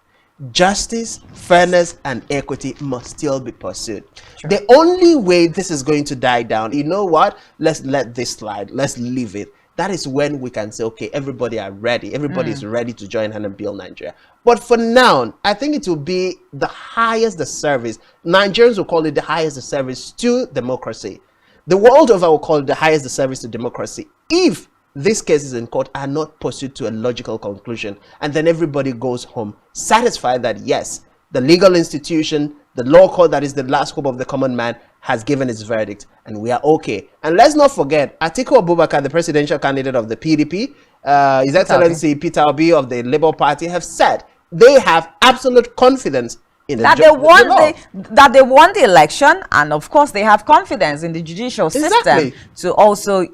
S2: justice, fairness, and equity must still be pursued. Sure. The only way this is going to die down, you know what? Let's let this slide. Let's leave it. That is when we can say, okay, everybody are ready. Everybody is ready to join hand and build Nigeria. But for now, I think it will be the highest the service. Nigerians will call it the highest the service to democracy. The world over will call it the highest the service to democracy. If these cases in court are not pursued to a logical conclusion, and then everybody goes home satisfied that yes, the legal institution, the law court that is the last hope of the common man, has given its verdict, and we are okay. And let's not forget, Atiku Abubakar, the presidential candidate of the PDP, His Excellency Peter Obi of the Labour Party, have said they have absolute confidence in
S1: that they won the election, and of course they have confidence in the judicial system to also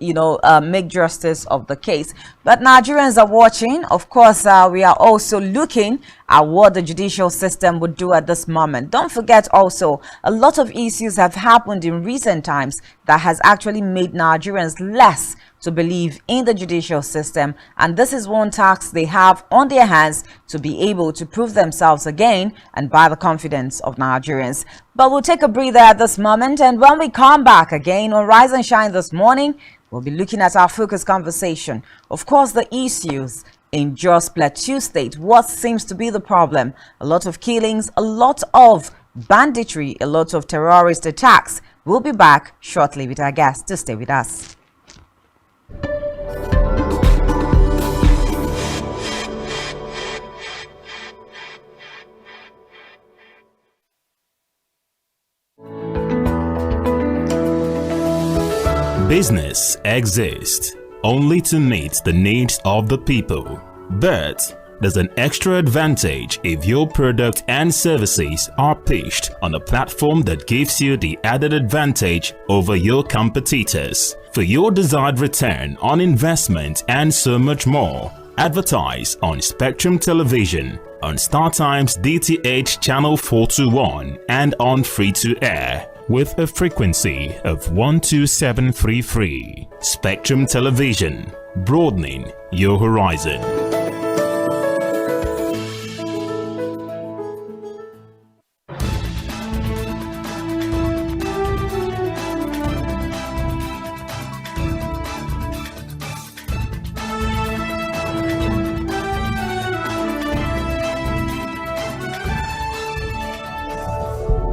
S1: make justice of the case. But Nigerians are watching. Of course, we are also looking at what the judicial system would do at this moment. Don't forget also, a lot of issues have happened in recent times that has actually made Nigerians less to believe in the judicial system, and this is one task they have on their hands to be able to prove themselves again and buy the confidence of Nigerians. But we'll take a breather at this moment, and when we come back again on Rise and Shine this morning, we'll be looking at our focus conversation. Of course, the issues in Jos Plateau State. What seems to be the problem? A lot of killings, a lot of banditry, a lot of terrorist attacks. We'll be back shortly with our guests to stay with us.
S3: Business exists only to meet the needs of the people, but there's an extra advantage if your product and services are pitched on a platform that gives you the added advantage over your competitors. For your desired return on investment and so much more, advertise on Spectrum Television, on StarTimes DTH Channel 421 and on free-to-air. with a frequency of 12733. Spectrum Television, broadening your horizon.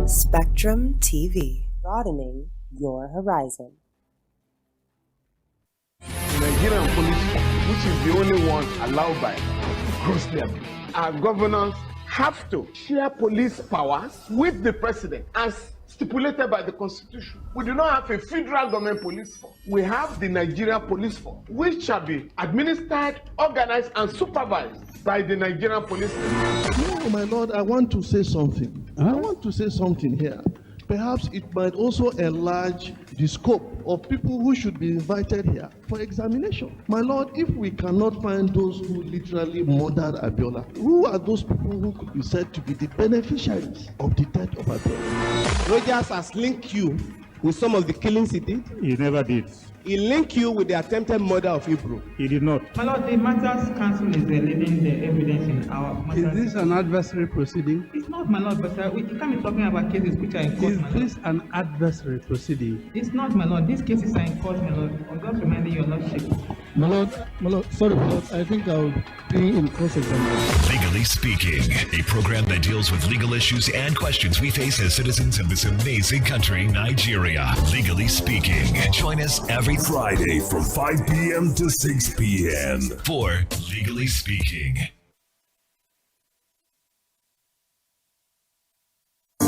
S4: Spectrum TV, broadening your horizon.
S5: Nigerian police, which is the only one allowed by cross them. Our governors have to share police powers with the president as stipulated by the constitution. We do not have a federal government police force. We have the Nigerian police force, which shall be administered, organized, and supervised by the Nigerian police force.
S6: No, my lord, I want to say something. I want to say something here. Perhaps it might also enlarge the scope of people who should be invited here for examination. My lord, if we cannot find those who literally murdered Abiola, who are those people who could be said to be the beneficiaries of the death of Abiola?
S7: Rogers has linked you with some of the killings he did.
S8: He never did.
S7: He linked you with the attempted murder of Hebrew.
S8: He did not.
S9: My lord, the matters council is leaving the evidence in our matters.
S8: Is this an adversary proceeding?
S9: It's not, my lord, but we can't be talking about cases which are in court.
S8: Is this an adversary proceeding?
S9: It's not, my lord. These cases are in court, my lord. I'm just reminding your lordship.
S8: My lord, sorry, my lord. I think I'll be in cross-examination.
S10: Legally Speaking, a program that deals with legal issues and questions we face as citizens of this amazing country, Nigeria. Legally Speaking. Join us every
S11: Friday from 5 p.m. to 6 p.m.
S10: for Legally Speaking.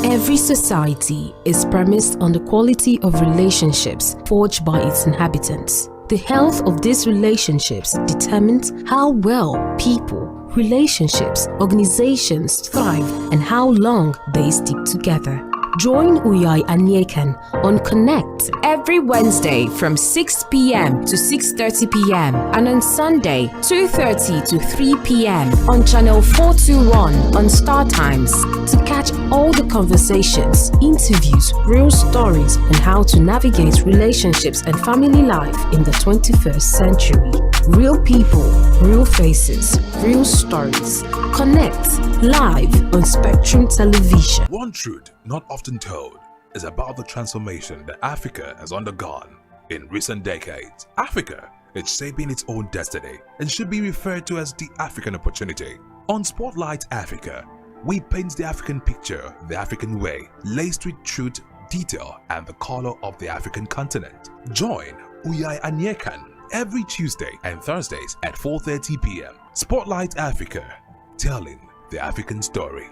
S12: Every society is premised on the quality of relationships forged by its inhabitants. The health of these relationships determines how well people, relationships, organizations thrive and how long they stick together. Join Uyai Anyekan on Connect every Wednesday from 6 p.m. to 6:30 p.m. and on Sunday 2:30 to 3 p.m. on channel 421 on Star Times to catch all the conversations, interviews, real stories and how to navigate relationships and family life in the 21st century. Real people, real faces, real stories. Connect live on Spectrum Television.
S15: One truth not often told is about the transformation that Africa has undergone in recent decades. Africa is shaping its own destiny and should be referred to as the African opportunity. On Spotlight Africa, we paint the African picture the African way, laced with truth, detail, and the color of the African continent. Join Uyai Anyekan every Tuesday and Thursdays at 4:30 p.m. Spotlight Africa, telling the African story.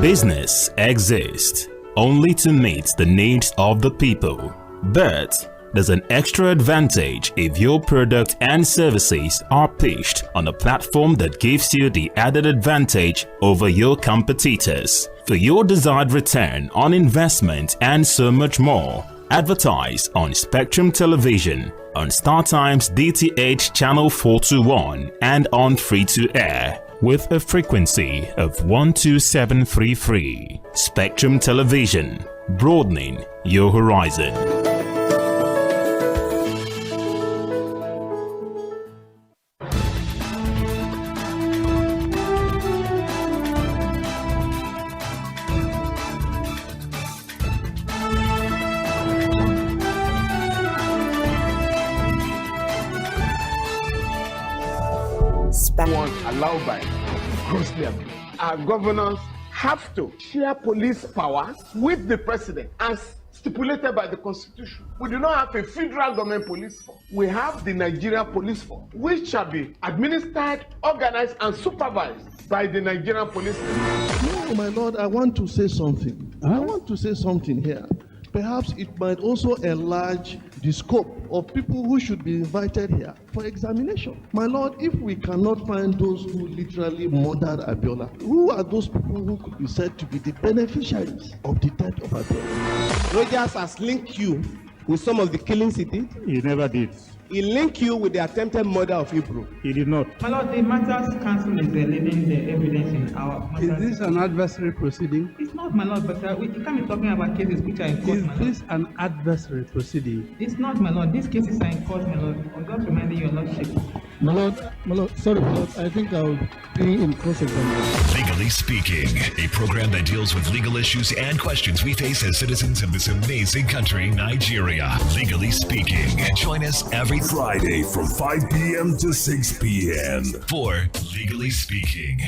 S3: Business exists only to meet the needs of the people, but there's an extra advantage if your product and services are pitched on a platform that gives you the added advantage over your competitors. For your desired return on investment and so much more, advertise on Spectrum Television, on StarTime's DTH Channel 421 and on free-to-air with a frequency of 12733. Spectrum Television, broadening your horizon.
S5: Allowed by grossly abused. Our governors have to share police powers with the president as stipulated by the constitution. We do not have a federal government police force. We have the Nigerian police force, which shall be administered, organized, and supervised by the Nigerian police force.
S6: No, my lord, I want to say something. I want to say something here. Perhaps it might also enlarge the scope of people who should be invited here for examination. My lord, if we cannot find those who literally murdered Abiola, who are those people who could be said to be the beneficiaries of the death of Abiola?
S7: Rogers has linked you with some of the killings he did.
S8: He never did.
S7: He linked you with the attempted murder of Hebrew.
S8: He did not.
S9: My lord, the matters council is leaving the evidence in our matters.
S8: Is this an adversary proceeding?
S9: It's not, my lord, but we can't be talking about cases which are in court.
S8: Is this an adversary proceeding?
S9: It's not, my lord. These cases are in court, my lord. I'm just reminding your lordship.
S8: My lord, sorry, my lord. I think I'll be in cross-examination.
S10: Legally Speaking, a program that deals with legal issues and questions we face as citizens of this amazing country, Nigeria. Legally Speaking. Join us every
S11: Friday from 5 p.m. to 6 p.m.
S10: for Legally Speaking.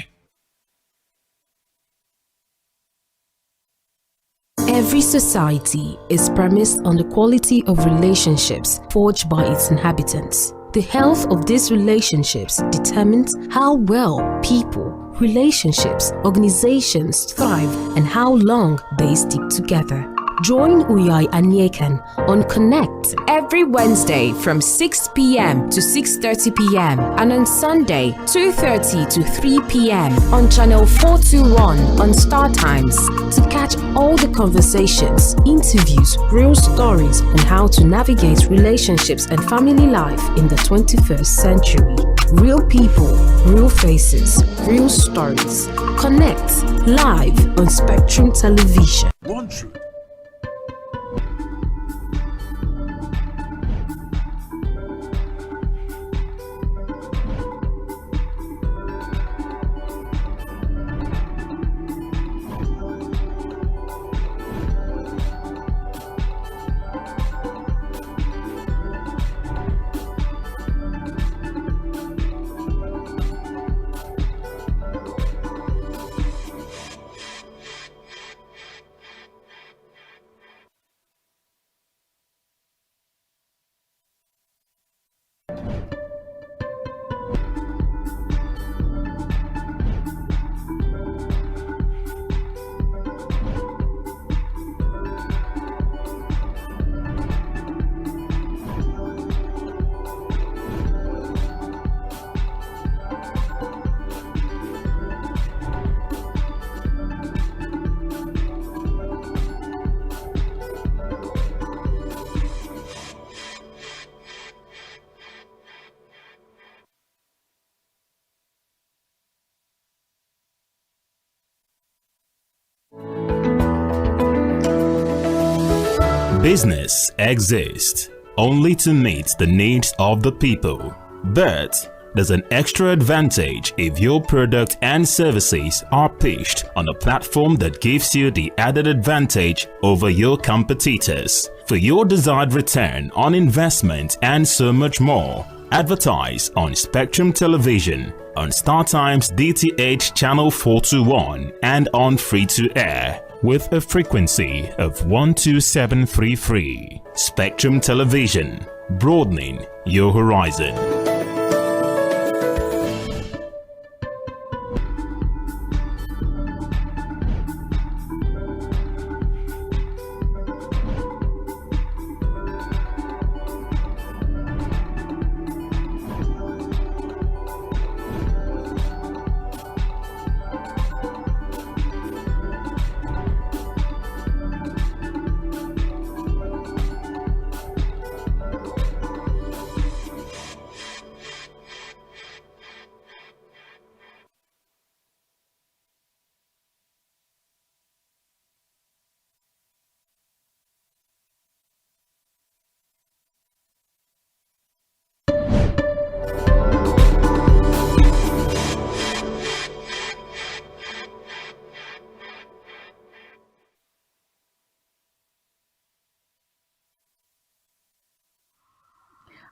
S12: Every society is premised on the quality of relationships forged by its inhabitants. The health of these relationships determines how well people, relationships, organizations thrive and how long they stick together. Join Uyai Anyekan on Connect every Wednesday from 6 p.m. to 6:30 p.m. and on Sunday 2:30 to 3 p.m. on channel 421 on Star Times to catch all the conversations, interviews, real stories on how to navigate relationships and family life in the 21st century. Real people, real faces, real stories. Connect live on Spectrum Television.
S15: One truth.
S3: Business exists only to meet the needs of the people, but there's an extra advantage if your product and services are pitched on a platform that gives you the added advantage over your competitors. For your desired return on investment and so much more, advertise on Spectrum Television, on StarTime's DTH Channel 421 and on free-to-air with a frequency of 12733. Spectrum Television, broadening your horizon.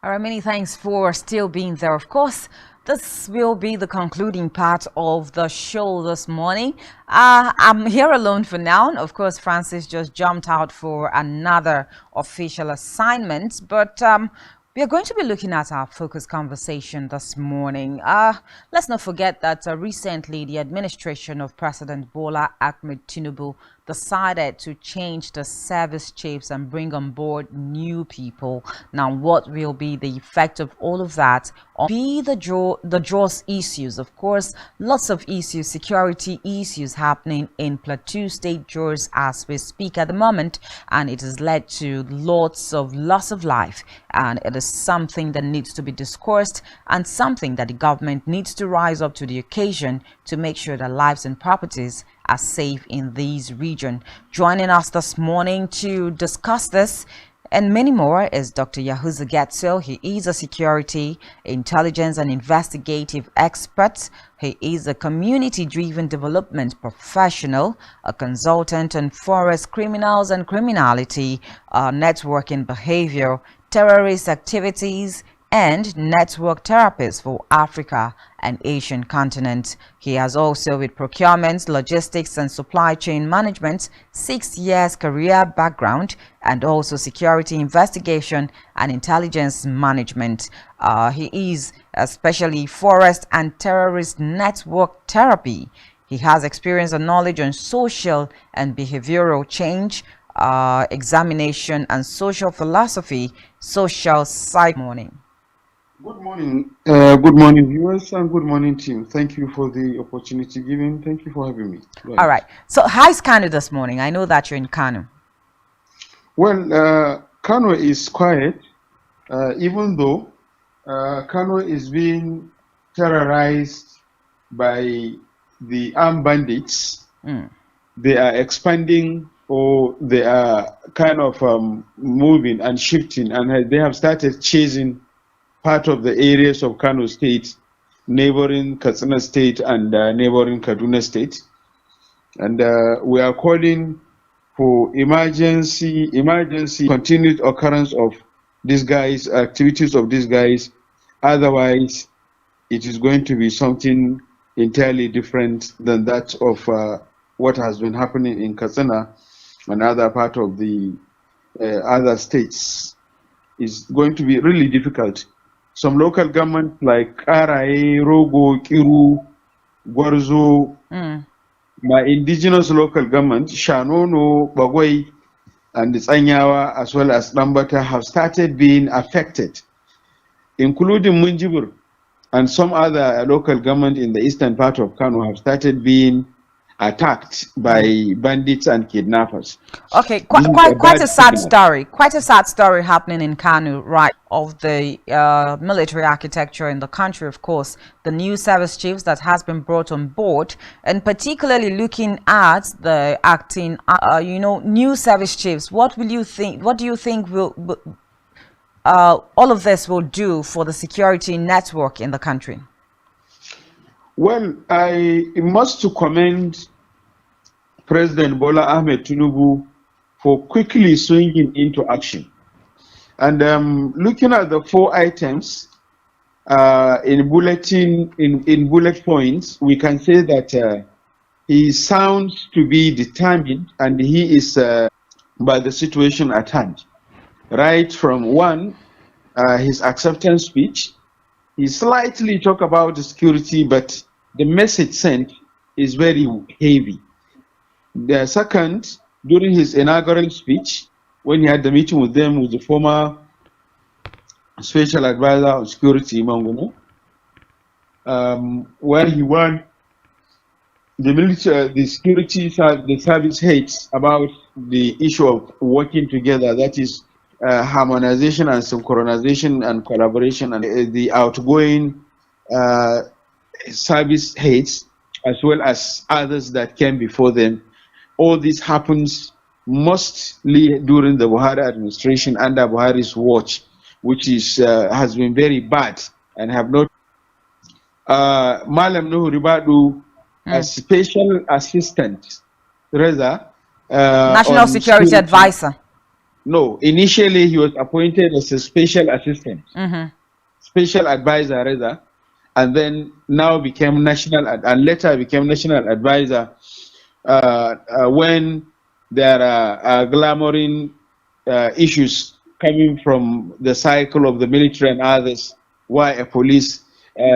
S1: All right, many thanks for still being there. Of course, this will be the concluding part of the show this morning. I'm here alone for now. Of course, Francis just jumped out for another official assignment, but we are going to be looking at our focus conversation this morning. Let's not forget that recently the administration of President Bola Ahmed Tinubu decided to change the service chiefs and bring on board new people. Now, what will be the effect of all of that on the JAWS issues? Of course, lots of issues, security issues happening in Plateau State JAWS as we speak at the moment, and it has led to lots of loss of life, and it is something that needs to be discussed and something that the government needs to rise up to the occasion to make sure that lives and properties are safe in these regions. Joining us this morning to discuss this and many more is Dr. Yahuza Getso. He is a security, intelligence, and investigative expert. He is a community-driven development professional, a consultant on forest criminals and criminality, networking behavior, terrorist activities, and network therapist for Africa and Asian continent. He has also with procurement, logistics and supply chain management, 6 years career background, and also security investigation and intelligence management. He is especially forest and terrorist network therapy. He has experience and knowledge on social and behavioral change, examination and social philosophy, social psych. Morning.
S16: Good morning, viewers, and good morning, team. Thank you for the opportunity given. Thank you for having me. Right.
S1: All right. So, how's Kano this morning? I know that you're in Kano.
S16: Well, Kano is quiet, even though Kano is being terrorized by the armed bandits. They are expanding, or they are kind of moving and shifting, and they have started chasing part of the areas of Kano State, neighboring Katsina State and neighboring Kaduna State. And we are calling for emergency continued occurrence of these guys, activities of these guys. Otherwise, it is going to be something entirely different than that of what has been happening in Katsina and other part of the other states. It's going to be really difficult. Some local governments like Karaye, Rogo, Kiru, Gwarzo, my indigenous local government, Shanono, Bagwai, and Tsanyawa, as well as Lambata, have started being affected, including Munjibur and some other local government in the eastern part of Kano have started being attacked by bandits and kidnappers.
S1: Okay, quite a sad story. Quite a sad story happening in Kano, right? Of the military architecture in the country, of course, the new service chiefs that has been brought on board, and particularly looking at the acting, new service chiefs. What will you think? What do you think will all of this will do for the security network in the country?
S16: Well, I must to commend President Bola Ahmed Tinubu for quickly swinging into action. And looking at the 4 items in bullet points, we can say that he sounds to be determined, and he is by the situation at hand. Right from one, his acceptance speech. He slightly talked about the security, but the message sent is very heavy. The second, during his inaugural speech, when he had the meeting with them, with the former special advisor on security, Mangono, where he warned the military, the security, the service heads about the issue of working together, that is harmonization and synchronization and collaboration, and the outgoing service heads as well as others that came before them. All this happens mostly during the Buhari administration under Buhari's watch, which is has been very bad and have not. Malam Nuhu Ribadu, a special assistant, rather
S1: national security advisor.
S16: No, initially he was appointed as a special assistant, special advisor rather, and then now became and later became national advisor when there are glamoring issues coming from the cycle of the military and others, why a police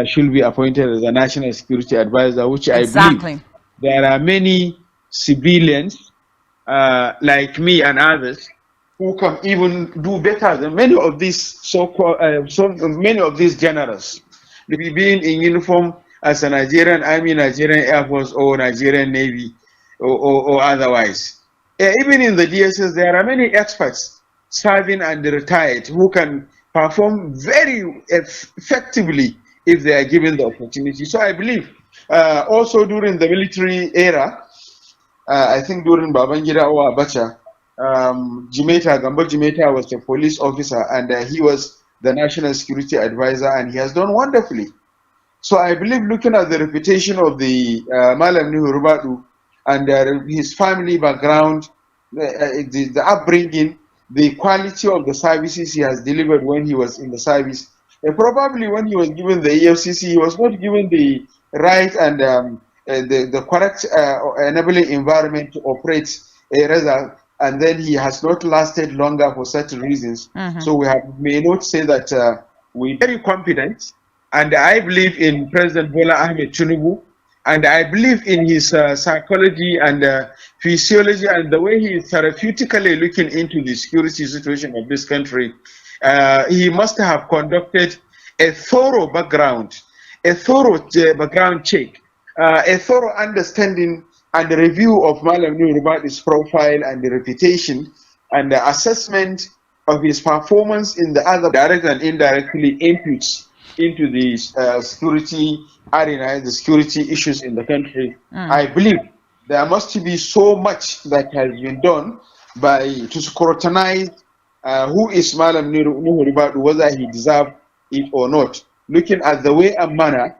S16: should be appointed as a national security advisor, which I believe there are many civilians like me and others who can even do better than many of these many of these generals. Being in uniform as a Nigerian Army, Nigerian Air Force, or Nigerian Navy, or otherwise. Even in the DSS, there are many experts serving and retired who can perform very effectively if they are given the opportunity. So I believe also during the military era, I think during Babangida or Abacha, Gambo Jimeta was a police officer, and he was the national security advisor, and he has done wonderfully. So I believe, looking at the reputation of the Malam Nuhu Rubadu and his family background, the upbringing, the quality of the services he has delivered when he was in the service, probably when he was given the EFCC, he was not given the right and the correct enabling environment to operate and then he has not lasted longer for certain reasons. So we may not say that we're very confident, and I believe in President Bola Ahmed Tinubu, and I believe in his psychology and physiology and the way he is therapeutically looking into the security situation of this country. He must have conducted a thorough background check, a thorough understanding and review of Malam Nuruba's profile and the reputation and the assessment of his performance in the other direct and indirectly inputs into the security arena, the security issues in the country. I believe there must be so much that has been done to scrutinize who is Malam Nuhu, whether he deserves it or not. Looking at the way and manner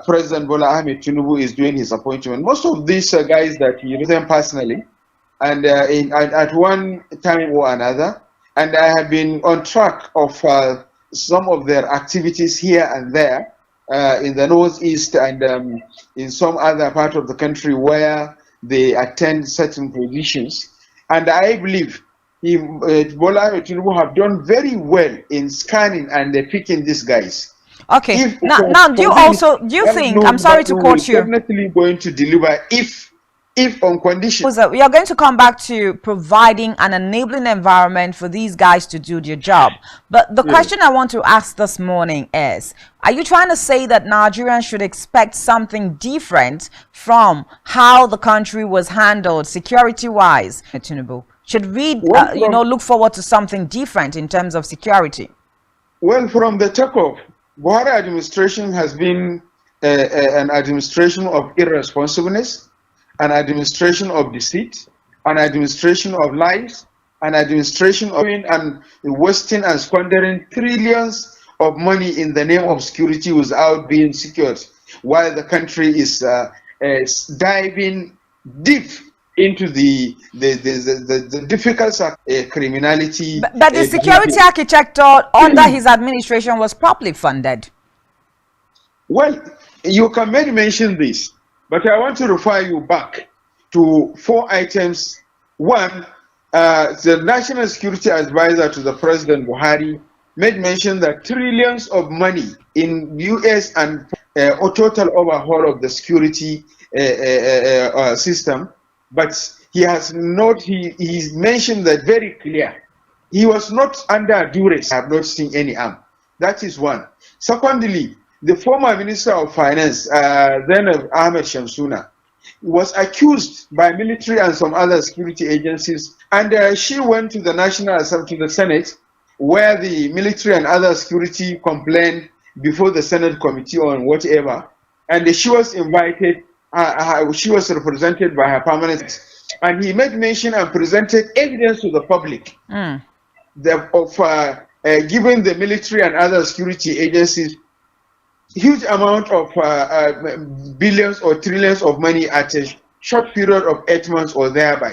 S16: President Bola Ahmed Tinubu is doing his appointment. Most of these guys that he knows them personally, and at one time or another, and I have been on track of some of their activities here and there in the northeast and in some other part of the country where they attend certain positions. And I believe Bola Ahmed Tinubu have done very well in scanning and picking these guys.
S1: Okay. Now, do you think? I'm sorry to quote you.
S16: Definitely going to deliver if on condition.
S1: We are going to come back to providing an enabling environment for these guys to do their job. But the question I want to ask this morning is: are you trying to say that Nigerians should expect something different from how the country was handled security-wise? Tinubu should we, look forward to something different in terms of security?
S16: Well, from the takeoff, Buhari administration has been an administration of irresponsibleness, an administration of deceit, an administration of lies, an administration of and wasting and squandering trillions of money in the name of security without being secured, while the country is diving deep into the difficult criminality.
S1: But the security architecture under his administration was properly funded.
S16: Well, you can maybe mention this, but I want to refer you back to 4 items. One, the National Security Advisor to the President Buhari made mention that trillions of money in US and a total overhaul of the security system. But he has not, he's mentioned that very clear. He was not under duress. I have not seen any harm. That is one. Secondly, the former Minister of Finance, then Ahmed Shamsuna, was accused by military and some other security agencies, and she went to the National Assembly, to the Senate, where the military and other security complained before the Senate Committee on whatever, and she was invited. She was represented by her permanent, and he made mention and presented evidence to the public of giving the military and other security agencies huge amount of billions or trillions of money at a short period of 8 months or thereby.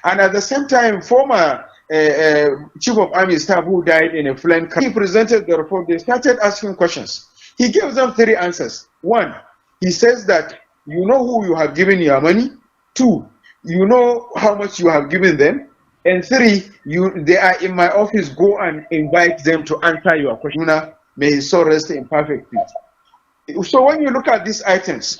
S16: And at the same time, former chief of army staff who died in a flying car. He presented the report. They started asking questions. He gave them 3 answers. 1, he says that you know who you have given your money. 2, you know how much you have given them. And 3, they are in my office. Go and invite them to answer your question. May his soul rest in perfect peace. So when you look at these items,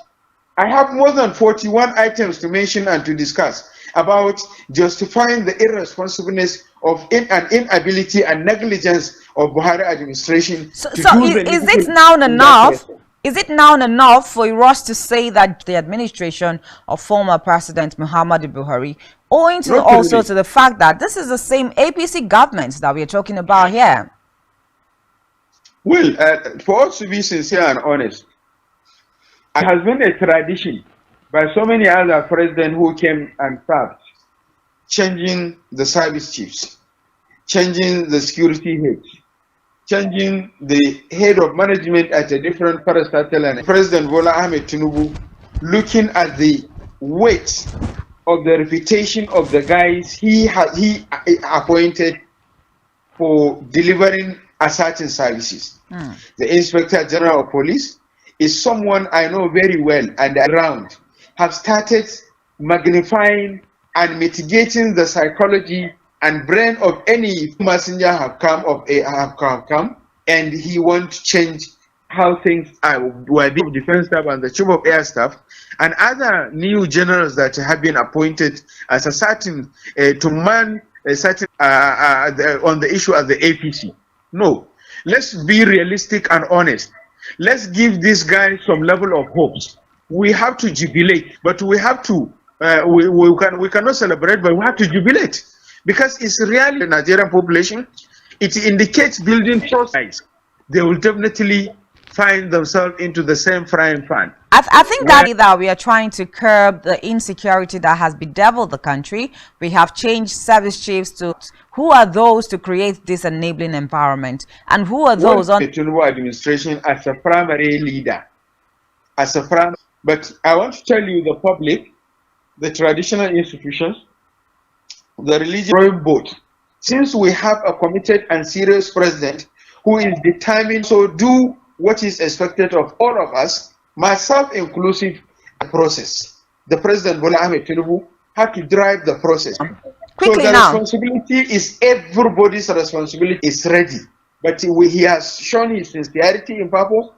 S16: I have more than 41 items to mention and to discuss about justifying the irresponsibleness of an inability and negligence of Buhari administration.
S1: So is it now enough? Is it now enough for us to say that the administration of former President Muhammadu Buhari, owing to also to the fact that this is the same APC government that we are talking about here?
S16: Well, for us to be sincere and honest, it has been a tradition by so many other presidents who came and served, changing the service chiefs, changing the security heads, changing the head of management at a different parastatal, and President Bola Ahmed Tinubu looking at the weight of the reputation of the guys he appointed for delivering a certain services. The Inspector General of Police is someone I know very well, and around have started magnifying and mitigating the psychology and brain of any messenger have come, and he wants to change how things were being defense staff and the chief of air staff and other new generals that have been appointed as a certain to man a certain on the issue of the APC. No, let's be realistic and honest. Let's give this guy some level of hopes. We have to jubilate, but we have to we cannot celebrate, but we have to jubilate, because it's really the Nigerian population. It indicates building trust. They will definitely find themselves into the same frying pan.
S1: I think that we are trying to curb the insecurity that has bedeviled the country. We have changed service chiefs to who are those to create this enabling environment, and who are those on the
S16: Tinubu administration as a primary leader, but I want to tell you, the public, the traditional institutions, the religious both. Since we have a committed and serious president who is determined to do what is expected of all of us, myself inclusive, the process. The President Bola Ahmed Tinubu had to drive the process.
S1: Quickly
S16: so the
S1: now.
S16: responsibility is everybody's responsibility is ready. But he has shown his sincerity in purpose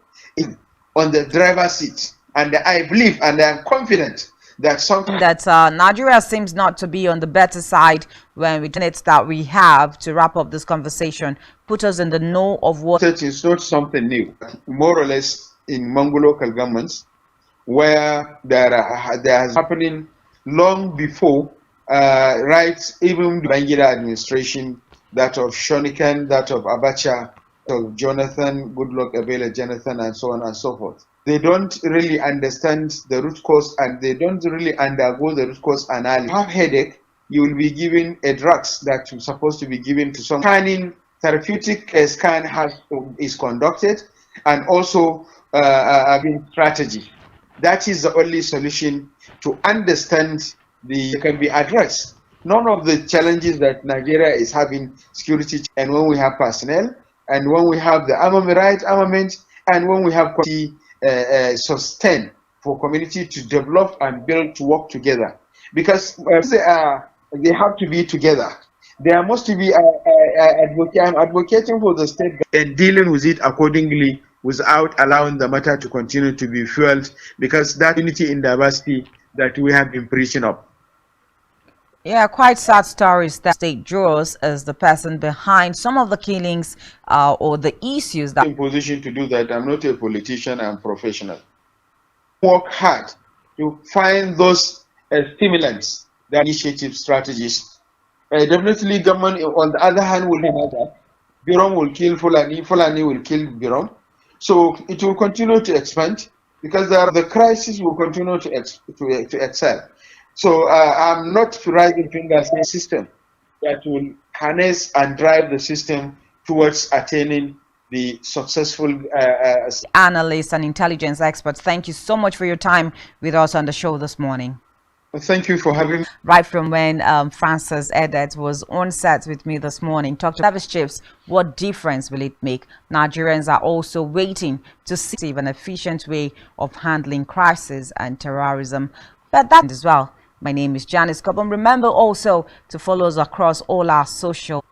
S16: on the driver's seat. And I believe and I am confident that something
S1: that Nigeria seems not to be on the better side when we minutes that we have to wrap up this conversation put us in the know of what
S16: it's not something new. More or less in Mangu local governments, where there has happening long before, right, even the Bangida administration, that of Shonikan, that of Abacha, of Jonathan, Goodluck, Abela Jonathan, and so on and so forth. They don't really understand the root cause, and they don't really undergo the root cause analysis. If you have headache, you will be given a drugs that you're supposed to be given to some scanning. Therapeutic scan is conducted, and also strategy. That is the only solution to understand can be addressed. None of the challenges that Nigeria is having, security, and when we have personnel, and when we have the armament, and when we have sustain for community to develop and build to work together, because they have to be together. There must be I'm advocating for the state and dealing with it accordingly without allowing the matter to continue to be fueled, because that unity in diversity that we have been preaching of.
S1: Yeah, quite sad stories that state draws as the person behind some of the killings or the issues that
S16: in position to do that. I'm not a politician, I'm professional. Work hard to find those stimulants, the initiative strategies. Definitely government on the other hand will have that. Birom will kill Fulani, Fulani will kill Birom. So it will continue to expand, because the crisis will continue to excel. So I'm not rising fingers in a system that will harness and drive the system towards attaining the successful
S1: analysts and intelligence experts. Thank you so much for your time with us on the show this morning.
S16: Thank you for having me.
S1: Right from when Francis Edet was on set with me this morning, talk to service chiefs, what difference will it make? Nigerians are also waiting to see an efficient way of handling crisis and terrorism. But that as well. My name is Janice Cobham. Remember also to follow us across all our social